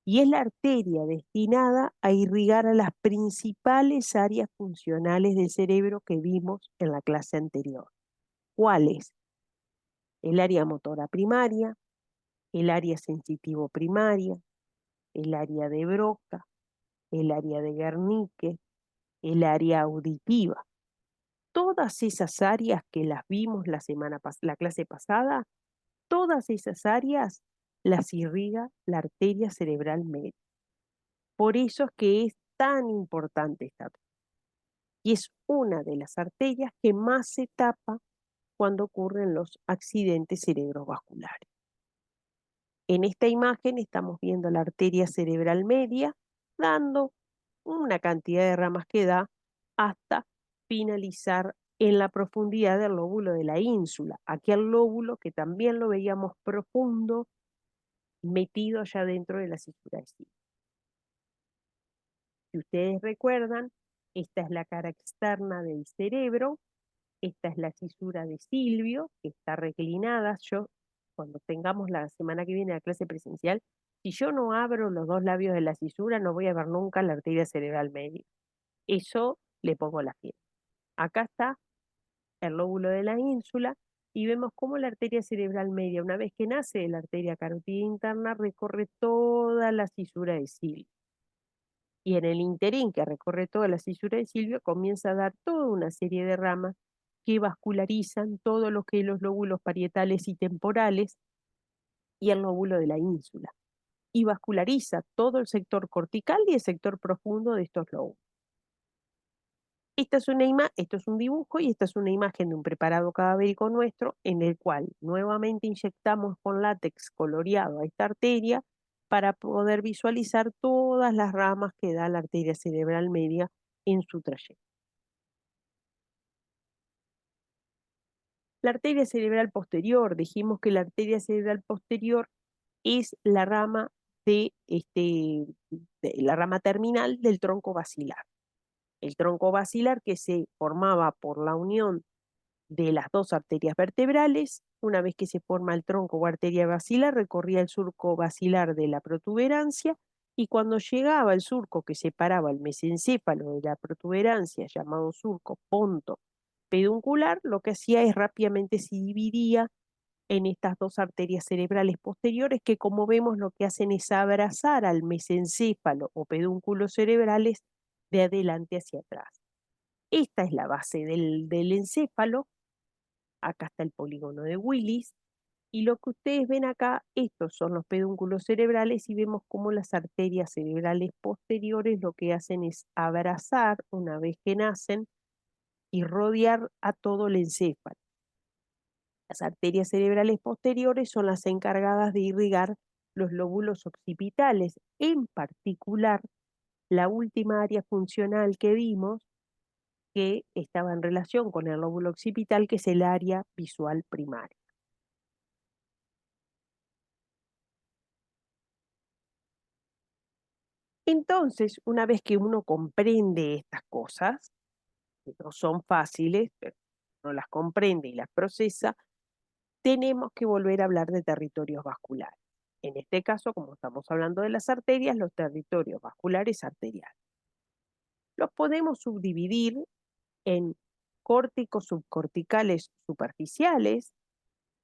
S2: Y es la arteria destinada a irrigar a las principales áreas funcionales del cerebro que vimos en la clase anterior. ¿Cuáles? El área motora primaria, el área sensitivo primaria, el área de Broca, el área de Wernicke, el área auditiva. Todas esas áreas que las vimos la clase pasada, todas esas áreas las irriga la arteria cerebral media. Por eso es que es tan importante esta arteria. Y es una de las arterias que más se tapa cuando ocurren los accidentes cerebrovasculares. En esta imagen estamos viendo la arteria cerebral media dando una cantidad de ramas que da hasta finalizar en la profundidad del lóbulo de la ínsula, aquel lóbulo que también lo veíamos profundo, metido allá dentro de la cisura de Silvio. Si ustedes recuerdan, esta es la cara externa del cerebro, esta es la cisura de Silvio, que está reclinada. Yo, cuando tengamos la semana que viene la clase presencial, si yo no abro los dos labios de la cisura, no voy a ver nunca la arteria cerebral media. Eso le pongo la fiel. Acá está el lóbulo de la ínsula y vemos cómo la arteria cerebral media, una vez que nace la arteria carótida interna, recorre toda la cisura de Silvio. Y en el interín que recorre toda la cisura de Silvio, comienza a dar toda una serie de ramas que vascularizan todo lo que los lóbulos parietales y temporales y el lóbulo de la ínsula. Y vasculariza todo el sector cortical y el sector profundo de estos lóbulos. Esto es un dibujo y esta es una imagen de un preparado cadavérico nuestro en el cual nuevamente inyectamos con látex coloreado a esta arteria para poder visualizar todas las ramas que da la arteria cerebral media en su trayecto. La arteria cerebral posterior, dijimos que la arteria cerebral posterior es la rama de la rama terminal del tronco basilar. El tronco basilar que se formaba por la unión de las dos arterias vertebrales. Una vez que se forma el tronco o arteria basilar, recorría el surco basilar de la protuberancia y cuando llegaba el surco que separaba el mesencéfalo de la protuberancia, llamado surco ponto peduncular, lo que hacía es rápidamente se dividía en estas dos arterias cerebrales posteriores que, como vemos, lo que hacen es abrazar al mesencéfalo o pedúnculos cerebrales de adelante hacia atrás. Esta es la base del encéfalo. Acá está el polígono de Willis, y lo que ustedes ven acá, estos son los pedúnculos cerebrales y vemos cómo las arterias cerebrales posteriores lo que hacen es abrazar una vez que nacen y rodear a todo el encéfalo. Las arterias cerebrales posteriores son las encargadas de irrigar los lóbulos occipitales, en particular la última área funcional que vimos que estaba en relación con el lóbulo occipital, que es el área visual primaria. Entonces, una vez que uno comprende estas cosas, que no son fáciles, pero uno las comprende y las procesa, tenemos que volver a hablar de territorios vasculares. En este caso, como estamos hablando de las arterias, los territorios vasculares arteriales. Los podemos subdividir en córticos subcorticales superficiales,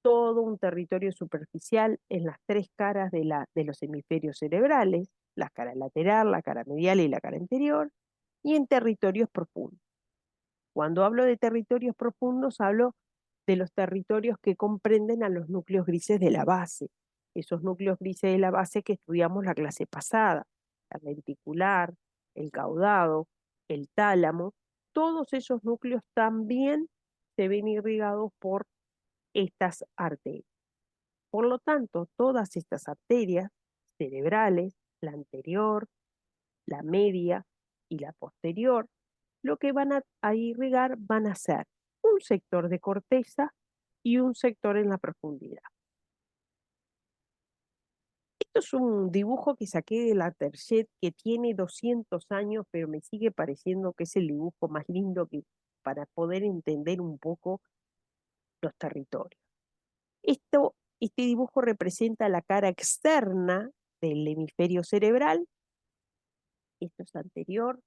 S2: todo un territorio superficial en las tres caras de los hemisferios cerebrales, la cara lateral, la cara medial y la cara anterior, y en territorios profundos. Cuando hablo de territorios profundos, hablo de los territorios que comprenden a los núcleos grises de la base, esos núcleos grises de la base que estudiamos la clase pasada, la reticular, el caudado, el tálamo, todos esos núcleos también se ven irrigados por estas arterias. Por lo tanto, todas estas arterias cerebrales, la anterior, la media y la posterior, lo que van a irrigar van a ser un sector de corteza y un sector en la profundidad. Esto es un dibujo que saqué de la Terchet que tiene 200 años, pero me sigue pareciendo que es el dibujo más lindo que, para poder entender un poco los territorios. Este dibujo representa la cara externa del hemisferio cerebral. Esto es anterior,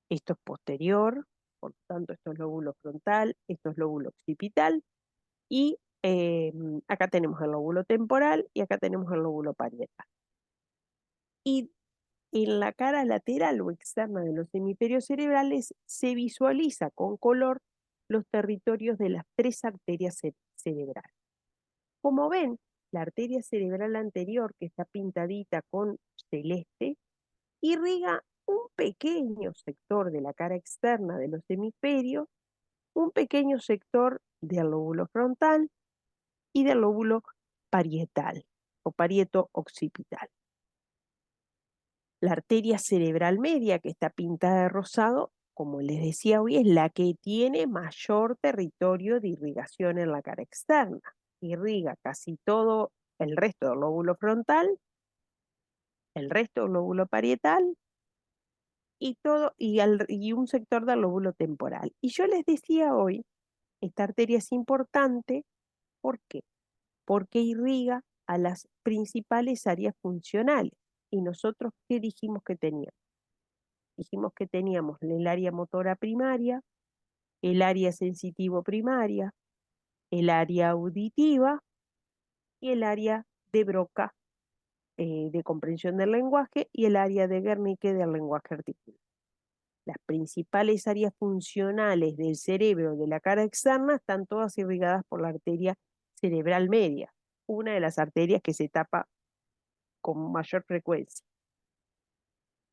S2: esto es posterior, por lo tanto esto es lóbulo frontal, esto es lóbulo occipital, y acá tenemos el lóbulo temporal y acá tenemos el lóbulo parietal. Y en la cara lateral o externa de los hemisferios cerebrales se visualiza con color los territorios de las tres arterias cerebrales. Como ven, la arteria cerebral anterior, que está pintadita con celeste, irriga un pequeño sector de la cara externa de los hemisferios, un pequeño sector del lóbulo frontal y del lóbulo parietal o parieto occipital. La arteria cerebral media, que está pintada de rosado, como les decía hoy, es la que tiene mayor territorio de irrigación en la cara externa. Irriga casi todo el resto del lóbulo frontal, el resto del lóbulo parietal y un sector del lóbulo temporal. Y yo les decía hoy, esta arteria es importante, ¿por qué? Porque irriga a las principales áreas funcionales. ¿Y nosotros qué dijimos que teníamos? Dijimos que teníamos el área motora primaria, el área sensitivo primaria, el área auditiva y el área de Broca de comprensión del lenguaje y el área de Wernicke del lenguaje articulado. Las principales áreas funcionales del cerebro de la cara externa están todas irrigadas por la arteria cerebral media, una de las arterias que se tapa con mayor frecuencia.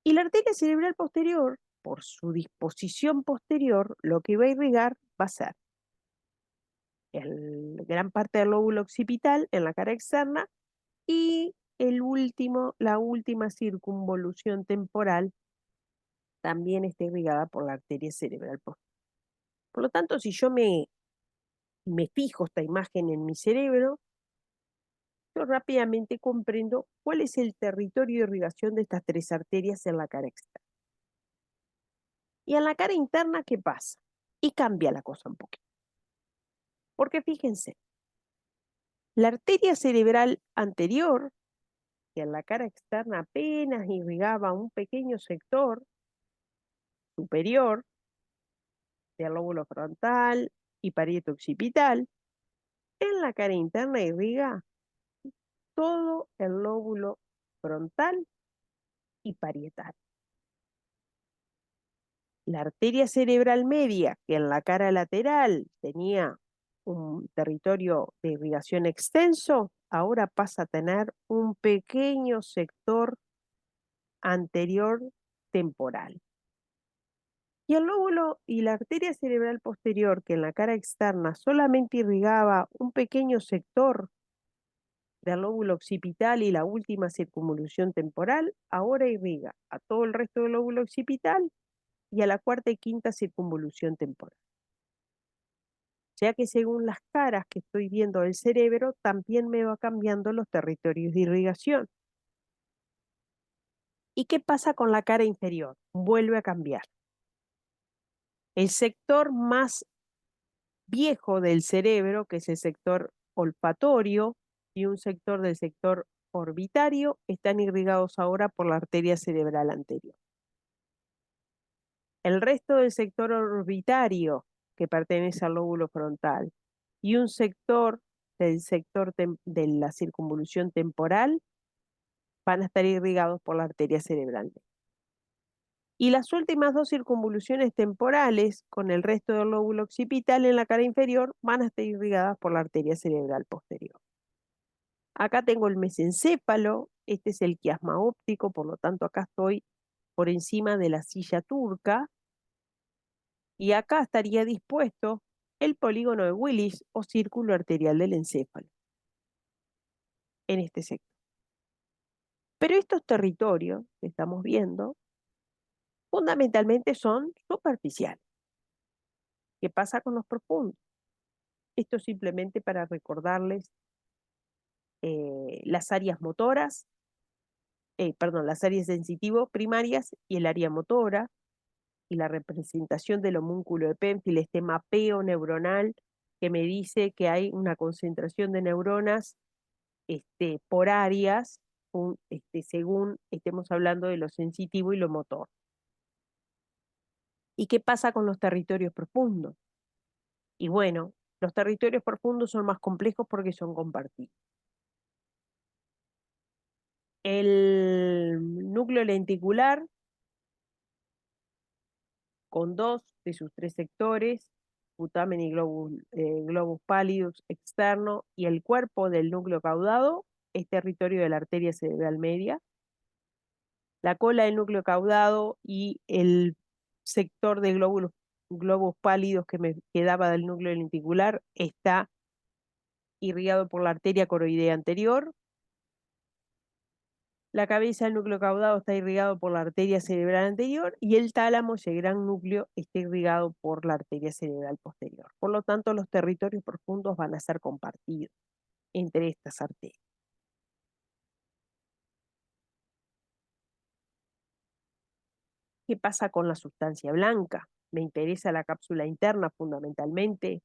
S2: Y la arteria cerebral posterior, por su disposición posterior, lo que va a irrigar va a ser gran parte del lóbulo occipital en la cara externa y la última circunvolución temporal también está irrigada por la arteria cerebral posterior. Por lo tanto, si yo me fijo esta imagen en mi cerebro, yo rápidamente comprendo cuál es el territorio de irrigación de estas tres arterias en la cara externa. Y en la cara interna, ¿qué pasa? Y cambia la cosa un poquito. Porque fíjense, la arteria cerebral anterior, que en la cara externa apenas irrigaba un pequeño sector superior del lóbulo frontal y parieto occipital, en la cara interna irriga todo el lóbulo frontal y parietal. La arteria cerebral media, que en la cara lateral tenía un territorio de irrigación extenso, ahora pasa a tener un pequeño sector anterior temporal. Y el lóbulo y la arteria cerebral posterior, que en la cara externa solamente irrigaba un pequeño sector del lóbulo occipital y la última circunvolución temporal, ahora irriga a todo el resto del lóbulo occipital y a la cuarta y quinta circunvolución temporal. O sea que según las caras que estoy viendo del cerebro, también me va cambiando los territorios de irrigación. ¿Y qué pasa con la cara inferior? Vuelve a cambiar. El sector más viejo del cerebro, que es el sector olfatorio, y un sector del sector orbitario, están irrigados ahora por la arteria cerebral anterior. El resto del sector orbitario, que pertenece al lóbulo frontal, y un sector de la circunvolución temporal, van a estar irrigados por la arteria cerebral. Y las últimas dos circunvoluciones temporales con el resto del lóbulo occipital en la cara inferior van a estar irrigadas por la arteria cerebral posterior. Acá tengo el mesencéfalo, este es el quiasma óptico, por lo tanto acá estoy por encima de la silla turca, y acá estaría dispuesto el polígono de Willis o círculo arterial del encéfalo, en este sector. Pero estos territorios que estamos viendo, fundamentalmente son superficiales. ¿Qué pasa con los profundos? Esto simplemente para recordarles las áreas motoras, las áreas sensitivo primarias y el área motora, y la representación del homúnculo de Penfield, este mapeo neuronal que me dice que hay una concentración de neuronas por áreas, según estemos hablando de lo sensitivo y lo motor. ¿Y qué pasa con los territorios profundos? Y bueno, los territorios profundos son más complejos porque son compartidos. El núcleo lenticular, con dos de sus tres sectores, putamen y globus pallidus externo, y el cuerpo del núcleo caudado es territorio de la arteria cerebral media. La cola del núcleo caudado y el sector de globos pálidos que me quedaba del núcleo lenticular está irrigado por la arteria coroidea anterior. La cabeza del núcleo caudado está irrigado por la arteria cerebral anterior y el tálamo, ese gran núcleo, está irrigado por la arteria cerebral posterior. Por lo tanto, los territorios profundos van a ser compartidos entre estas arterias. ¿Qué pasa con la sustancia blanca? Me interesa la cápsula interna fundamentalmente.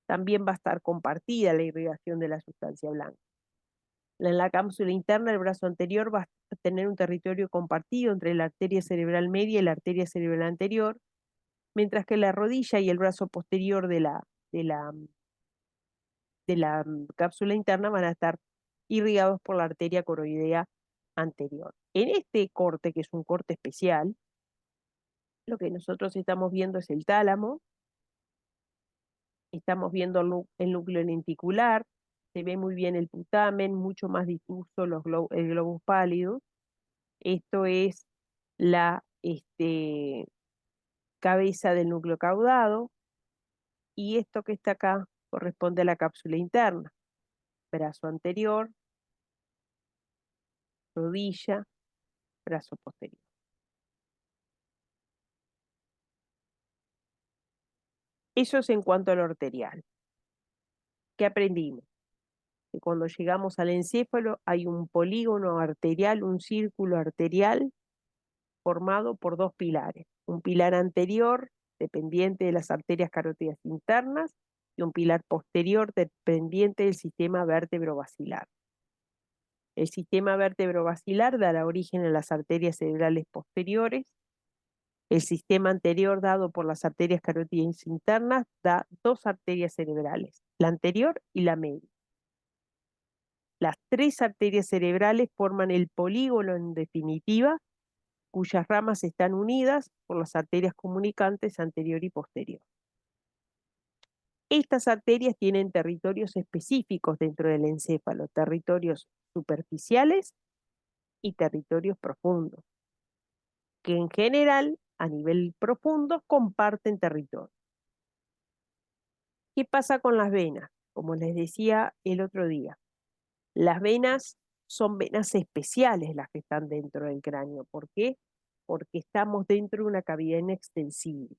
S2: También va a estar compartida la irrigación de la sustancia blanca. En la cápsula interna, el brazo anterior va a tener un territorio compartido entre la arteria cerebral media y la arteria cerebral anterior, mientras que la rodilla y el brazo posterior de la cápsula interna van a estar irrigados por la arteria coroidea anterior. En este corte, que es un corte especial, lo que nosotros estamos viendo es el tálamo, estamos viendo el núcleo lenticular, se ve muy bien el putamen, mucho más difuso el globus pálido. Esto es la cabeza del núcleo caudado, y esto que está acá corresponde a la cápsula interna. Brazo anterior, rodilla, brazo posterior. Eso es en cuanto a lo arterial. ¿Qué aprendimos? Que cuando llegamos al encéfalo hay un polígono arterial, un círculo arterial formado por dos pilares. Un pilar anterior, dependiente de las arterias carótidas internas, y un pilar posterior, dependiente del sistema vértebro-basilar. El sistema vértebro-basilar dará origen a las arterias cerebrales posteriores. El sistema anterior, dado por las arterias carótidas internas, da dos arterias cerebrales, la anterior y la media. Las tres arterias cerebrales forman el polígono en definitiva, cuyas ramas están unidas por las arterias comunicantes anterior y posterior. Estas arterias tienen territorios específicos dentro del encéfalo, territorios superficiales y territorios profundos, que en general, a nivel profundo, comparten territorio. ¿Qué pasa con las venas? Como les decía el otro día, las venas son venas especiales las que están dentro del cráneo. ¿Por qué? Porque estamos dentro de una cavidad inextensible.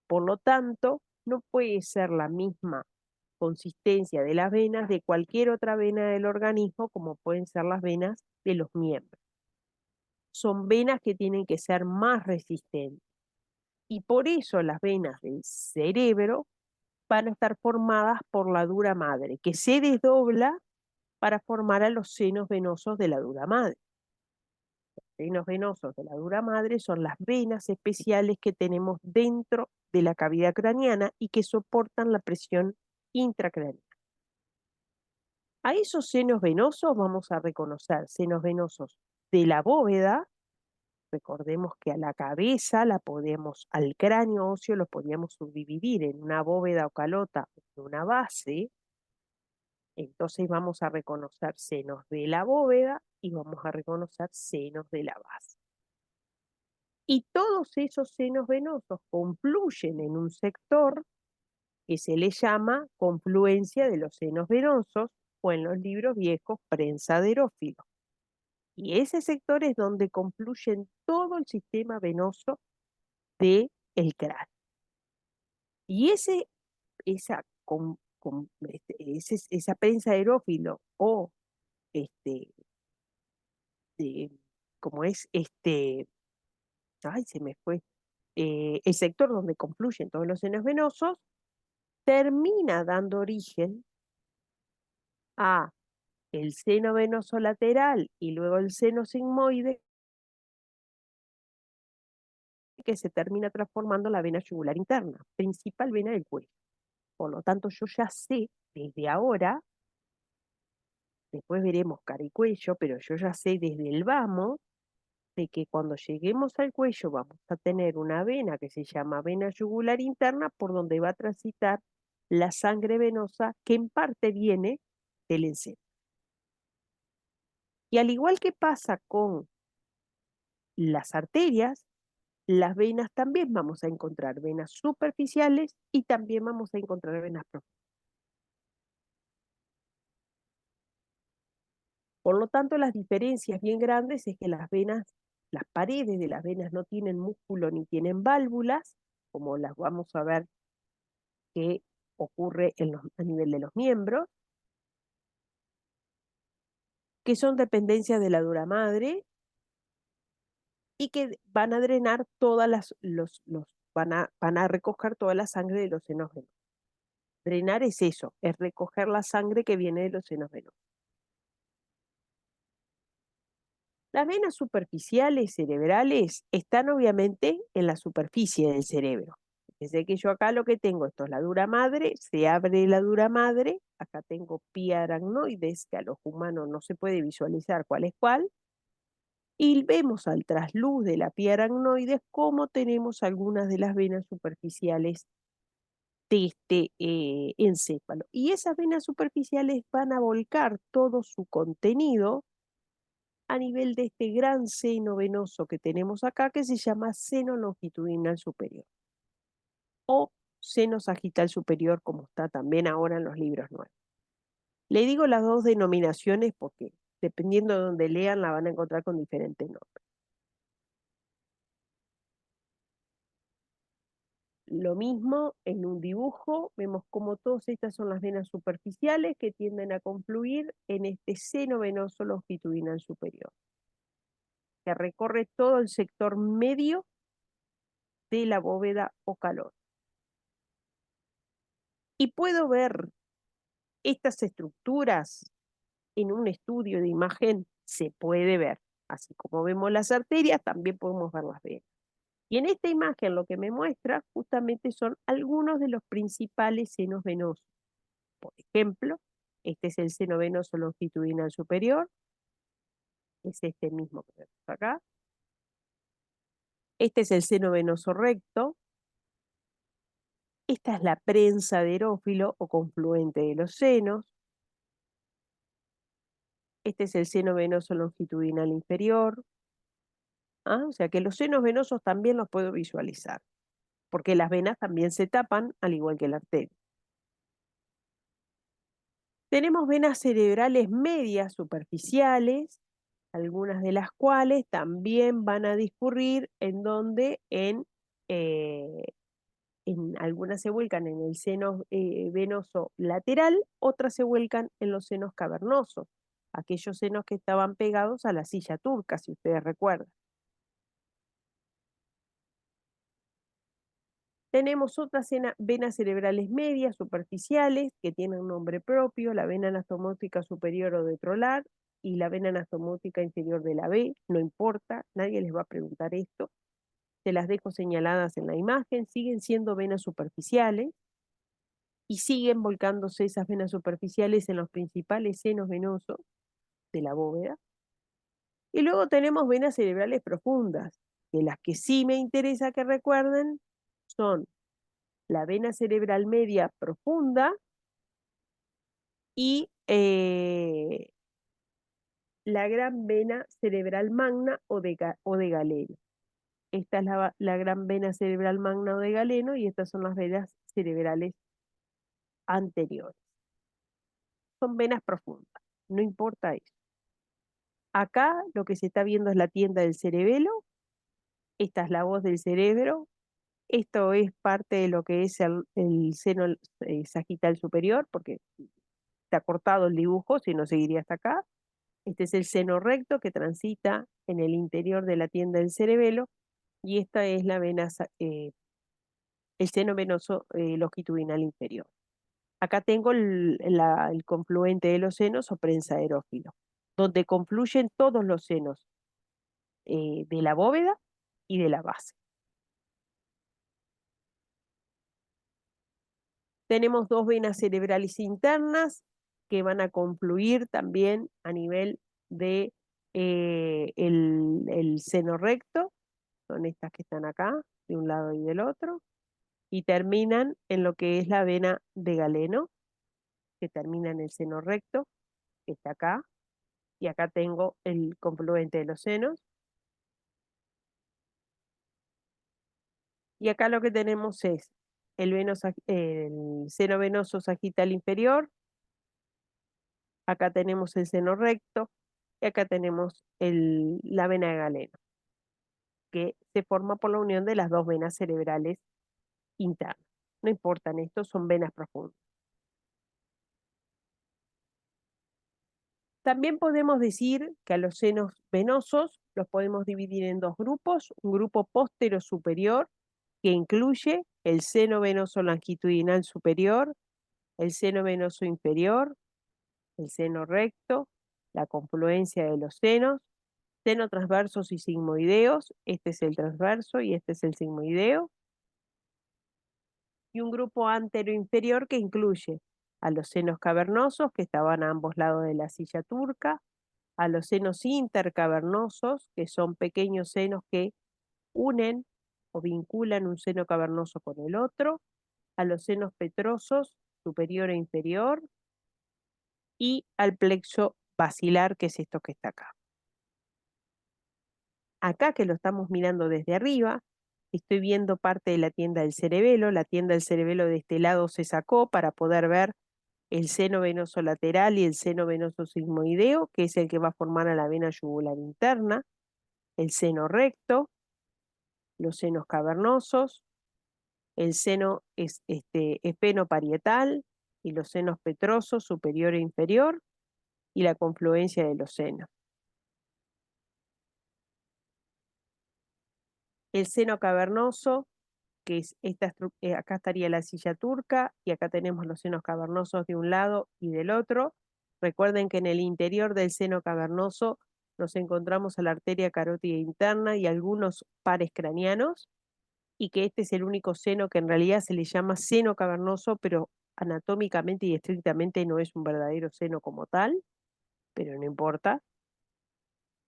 S2: Por lo tanto, no puede ser la misma consistencia de las venas de cualquier otra vena del organismo, como pueden ser las venas de los miembros. Son venas que tienen que ser más resistentes. Y por eso las venas del cerebro van a estar formadas por la dura madre, que se desdobla para formar a los senos venosos de la dura madre. Los senos venosos de la dura madre son las venas especiales que tenemos dentro de la cavidad craneana y que soportan la presión intracraneal. A esos senos venosos vamos a reconocer senos venosos de la bóveda Recordemos que a la cabeza al cráneo óseo lo podíamos subdividir en una bóveda o calota, en una base. Entonces vamos a reconocer senos de la bóveda y vamos a reconocer senos de la base. Y todos esos senos venosos confluyen en un sector que se le llama confluencia de los senos venosos, o en los libros viejos, prensa de Herófilo. Y ese sector es donde confluyen todo el sistema venoso del cráneo. Y esa prensa de Herófilo, o este, de- como es ay, se me fue, el sector donde confluyen todos los senos venosos, termina dando origen a el seno venoso lateral y luego el seno sigmoide, que se termina transformando en la vena yugular interna, principal vena del cuello. Por lo tanto, yo ya sé desde ahora, después veremos cara y cuello, pero yo ya sé desde el vamos de que cuando lleguemos al cuello vamos a tener una vena que se llama vena yugular interna, por donde va a transitar la sangre venosa que en parte viene del encéfalo. Y al igual que pasa con las arterias, las venas también vamos a encontrar venas superficiales y también vamos a encontrar venas profundas. Por lo tanto, las diferencias bien grandes es que las paredes de las venas no tienen músculo ni tienen válvulas, como las vamos a ver que ocurre a nivel de los miembros, que son dependencias de la dura madre y que van a drenar van a recoger toda la sangre de los senos venosos. Drenar es eso, es recoger la sangre que viene de los senos venosos. Las venas superficiales cerebrales están obviamente en la superficie del cerebro. Desde que yo acá lo que tengo, esto es la dura madre, se abre la dura madre, acá tengo pía aracnoides, que a los humanos no se puede visualizar cuál es cuál, y vemos al trasluz de la pía aracnoides cómo tenemos algunas de las venas superficiales de este encéfalo. Y esas venas superficiales van a volcar todo su contenido a nivel de este gran seno venoso que tenemos acá, que se llama seno longitudinal superior o seno sagital superior, como está también ahora en los libros nuevos. Le digo las dos denominaciones porque dependiendo de donde lean la van a encontrar con diferentes nombres. Lo mismo en un dibujo, vemos como todas estas son las venas superficiales que tienden a confluir en este seno venoso longitudinal superior, que recorre todo el sector medio de la bóveda o calor. Y puedo ver estas estructuras en un estudio de imagen, se puede ver. Así como vemos las arterias, también podemos ver las venas. Y en esta imagen lo que me muestra justamente son algunos de los principales senos venosos. Por ejemplo, este es el seno venoso longitudinal superior, es este mismo que vemos acá. Este es el seno venoso recto. Esta es la prensa de Herófilo o confluente de los senos. Este es el seno venoso longitudinal inferior. O sea que los senos venosos también los puedo visualizar, porque las venas también se tapan, al igual que la arteria. Tenemos venas cerebrales medias superficiales, algunas de las cuales también van a discurrir en donde en algunas se vuelcan en el seno venoso lateral, otras se vuelcan en los senos cavernosos, aquellos senos que estaban pegados a la silla turca, si ustedes recuerdan. Tenemos otras venas cerebrales medias, superficiales, que tienen un nombre propio, la vena anastomótica superior o detrolar y la vena anastomótica inferior de la B, no importa, nadie les va a preguntar esto. Se las dejo señaladas en la imagen, siguen siendo venas superficiales y siguen volcándose esas venas superficiales en los principales senos venosos de la bóveda. Y luego tenemos venas cerebrales profundas, que las que sí me interesa que recuerden son la vena cerebral media profunda y la gran vena cerebral magna o de Galeno. Esta es la gran vena cerebral magna o de Galeno y estas son las venas cerebrales anteriores. Son venas profundas, no importa eso. Acá lo que se está viendo es la tienda del cerebelo, esta es la voz del cerebro, esto es parte de lo que es el seno sagital superior, porque está cortado el dibujo, si no seguiría hasta acá. Este es el seno recto que transita en el interior de la tienda del cerebelo y esta es la vena, el seno venoso longitudinal inferior. Acá tengo el confluente de los senos o prensa aerófilo, donde confluyen todos los senos de la bóveda y de la base. Tenemos dos venas cerebrales internas que van a confluir también a nivel de el seno recto, son estas que están acá, de un lado y del otro, y terminan en lo que es la vena de Galeno, que termina en el seno recto, que está acá, y acá tengo el confluente de los senos. Y acá lo que tenemos es el seno venoso sagital inferior, acá tenemos el seno recto, y acá tenemos la vena de Galeno, que se forma por la unión de las dos venas cerebrales internas. No importan, estos son venas profundas. También podemos decir que a los senos venosos los podemos dividir en dos grupos, un grupo póstero superior que incluye el seno venoso longitudinal superior, el seno venoso inferior, el seno recto, la confluencia de los senos, seno transversos y sigmoideos, este es el transverso y este es el sigmoideo, y un grupo antero-inferior que incluye a los senos cavernosos que estaban a ambos lados de la silla turca, a los senos intercavernosos, que son pequeños senos que unen o vinculan un seno cavernoso con el otro, a los senos petrosos, superior e inferior, y al plexo basilar, que es esto que está acá. Acá que lo estamos mirando desde arriba, estoy viendo parte de la tienda del cerebelo. La tienda del cerebelo de este lado se sacó para poder ver el seno venoso lateral y el seno venoso sigmoideo, que es el que va a formar a la vena yugular interna, el seno recto, los senos cavernosos, el seno espenoparietal y los senos petrosos superior e inferior y la confluencia de los senos. El seno cavernoso, que es acá estaría la silla turca y acá tenemos los senos cavernosos de un lado y del otro. Recuerden que en el interior del seno cavernoso nos encontramos a la arteria carótida interna y algunos pares craneanos, y que este es el único seno que en realidad se le llama seno cavernoso, pero anatómicamente y estrictamente no es un verdadero seno como tal, pero no importa.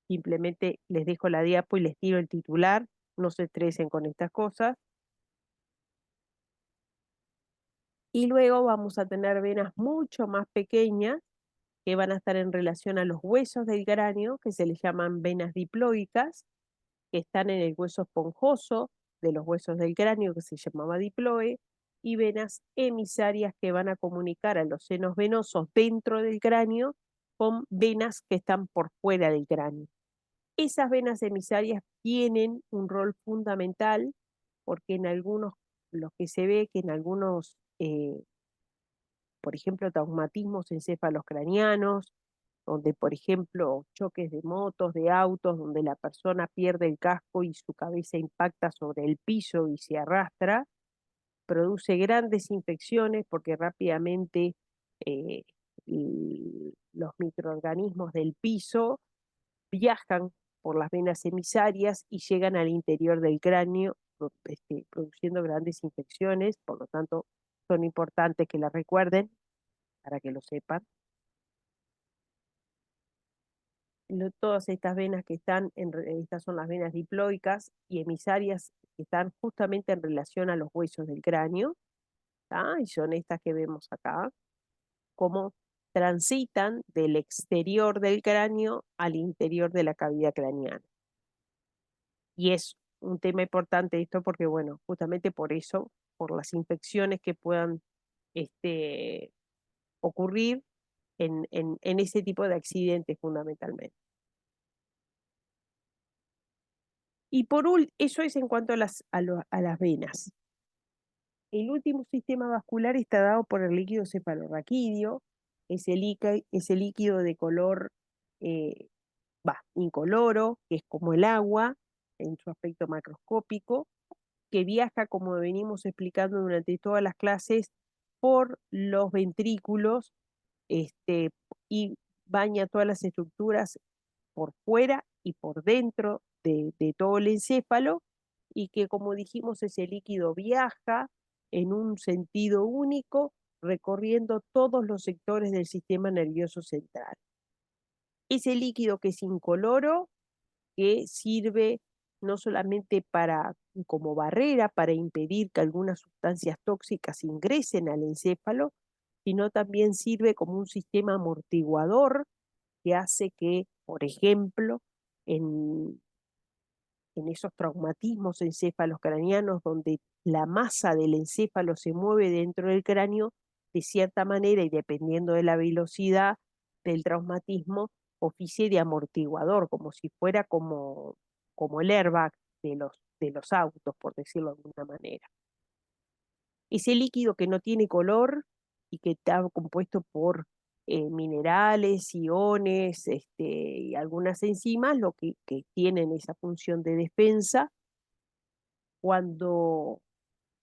S2: Simplemente les dejo la diapo y les tiro el titular, no se estresen con estas cosas. Y luego vamos a tener venas mucho más pequeñas que van a estar en relación a los huesos del cráneo, que se les llaman venas diploicas, que están en el hueso esponjoso de los huesos del cráneo, que se llamaba diploe, y venas emisarias que van a comunicar a los senos venosos dentro del cráneo con venas que están por fuera del cráneo. Esas venas emisarias tienen un rol fundamental porque en algunos, lo que se ve que en algunos, por ejemplo, traumatismos encefalocranianos, donde, por ejemplo, choques de motos, de autos, donde la persona pierde el casco y su cabeza impacta sobre el piso y se arrastra, produce grandes infecciones porque rápidamente eh, los microorganismos del piso viajan por las venas emisarias y llegan al interior del cráneo, produciendo grandes infecciones, por lo tanto son importantes que las recuerden para que lo sepan. todas estas venas que están, estas son las venas diploicas y emisarias que están justamente en relación a los huesos del cráneo, ¿tá? Y son estas que vemos acá, cómo transitan del exterior del cráneo al interior de la cavidad craneana. Y es un tema importante esto porque, bueno, justamente por eso, por las infecciones que puedan ocurrir en ese tipo de accidentes fundamentalmente. Y por último, eso es en cuanto a las venas. El último sistema vascular está dado por el líquido cefalorraquídeo, ese líquido de color eh, incoloro, que es como el agua en su aspecto macroscópico, que viaja, como venimos explicando durante todas las clases, por los ventrículos y baña todas las estructuras por fuera y por dentro de todo el encéfalo, y que, como dijimos, ese líquido viaja en un sentido único, recorriendo todos los sectores del sistema nervioso central. Ese líquido que es incoloro, que sirve no solamente como barrera para impedir que algunas sustancias tóxicas ingresen al encéfalo, sino también sirve como un sistema amortiguador que hace que, por ejemplo, en, en esos traumatismos encéfalos-craneanos donde la masa del encéfalo se mueve dentro del cráneo, de cierta manera y dependiendo de la velocidad del traumatismo, oficie de amortiguador, como si fuera como el airbag de los autos, por decirlo de alguna manera. Ese líquido que no tiene color y que está compuesto por minerales, iones y algunas enzimas, lo que tienen esa función de defensa, cuando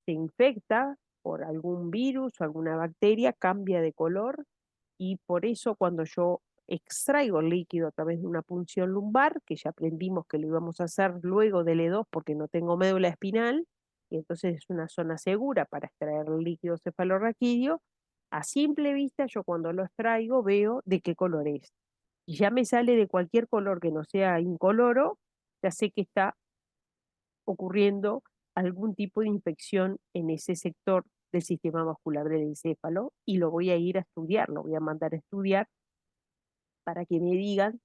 S2: se infecta por algún virus o alguna bacteria, cambia de color, y por eso cuando yo extraigo el líquido a través de una punción lumbar, que ya aprendimos que lo íbamos a hacer luego del E2 porque no tengo médula espinal, y entonces es una zona segura para extraer el líquido cefalorraquídeo, a simple vista yo cuando lo extraigo veo de qué color es. Y ya me sale de cualquier color que no sea incoloro, ya sé que está ocurriendo algún tipo de infección en ese sector del sistema vascular del encéfalo, y lo voy a ir a estudiar, lo voy a mandar a estudiar para que me digan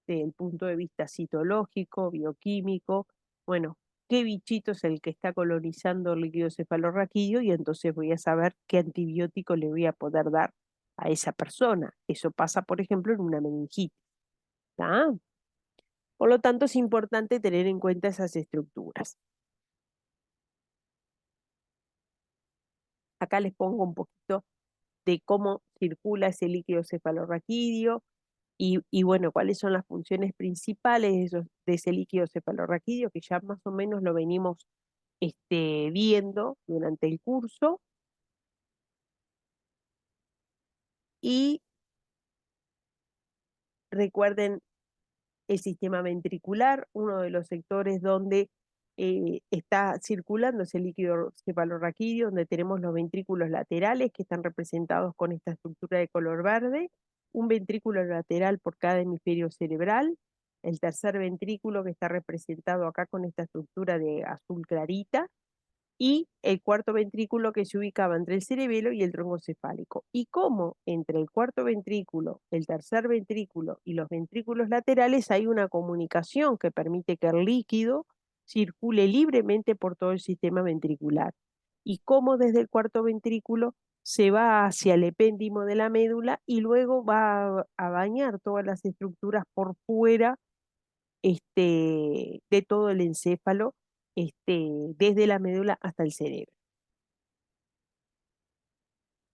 S2: desde el punto de vista citológico, bioquímico, bueno, qué bichito es el que está colonizando el líquido cefalorraquídeo, y entonces voy a saber qué antibiótico le voy a poder dar a esa persona. Eso pasa, por ejemplo, en una meningitis. ¿Tá? Por lo tanto, es importante tener en cuenta esas estructuras. Acá les pongo un poquito de cómo circula ese líquido cefalorraquídeo y bueno, cuáles son las funciones principales de ese líquido cefalorraquídeo, que ya más o menos lo venimos viendo durante el curso. Y recuerden el sistema ventricular, uno de los sectores donde está circulando ese líquido cefalorraquídeo, donde tenemos los ventrículos laterales que están representados con esta estructura de color verde, un ventrículo lateral por cada hemisferio cerebral, el tercer ventrículo que está representado acá con esta estructura de azul clarita, y el cuarto ventrículo que se ubicaba entre el cerebelo y el tronco cefálico. Y cómo entre el cuarto ventrículo, el tercer ventrículo y los ventrículos laterales hay una comunicación que permite que el líquido circule libremente por todo el sistema ventricular. Y cómo desde el cuarto ventrículo se va hacia el epéndimo de la médula y luego va a bañar todas las estructuras por fuera de todo el encéfalo, desde la médula hasta el cerebro.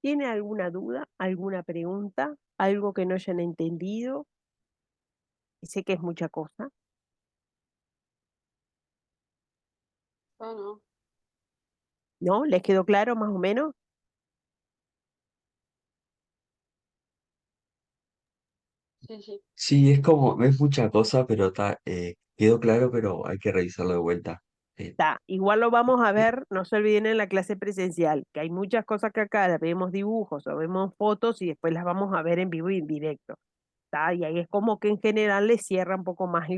S2: ¿Tiene alguna duda, alguna pregunta, algo que no hayan entendido? Sé que es mucha cosa.
S1: Ah, no.
S2: ¿No? ¿Les quedó claro más o menos?
S1: Sí, sí.
S3: Sí, es como, es mucha cosa, pero quedó claro, pero hay que revisarlo de vuelta. Eh,
S2: Está. Igual lo vamos a
S3: eh,
S2: ver, no se olviden en la clase presencial, que hay muchas cosas que acá vemos dibujos o vemos fotos y después las vamos a ver en vivo y en directo. y ahí es como que en general le cierra un poco más el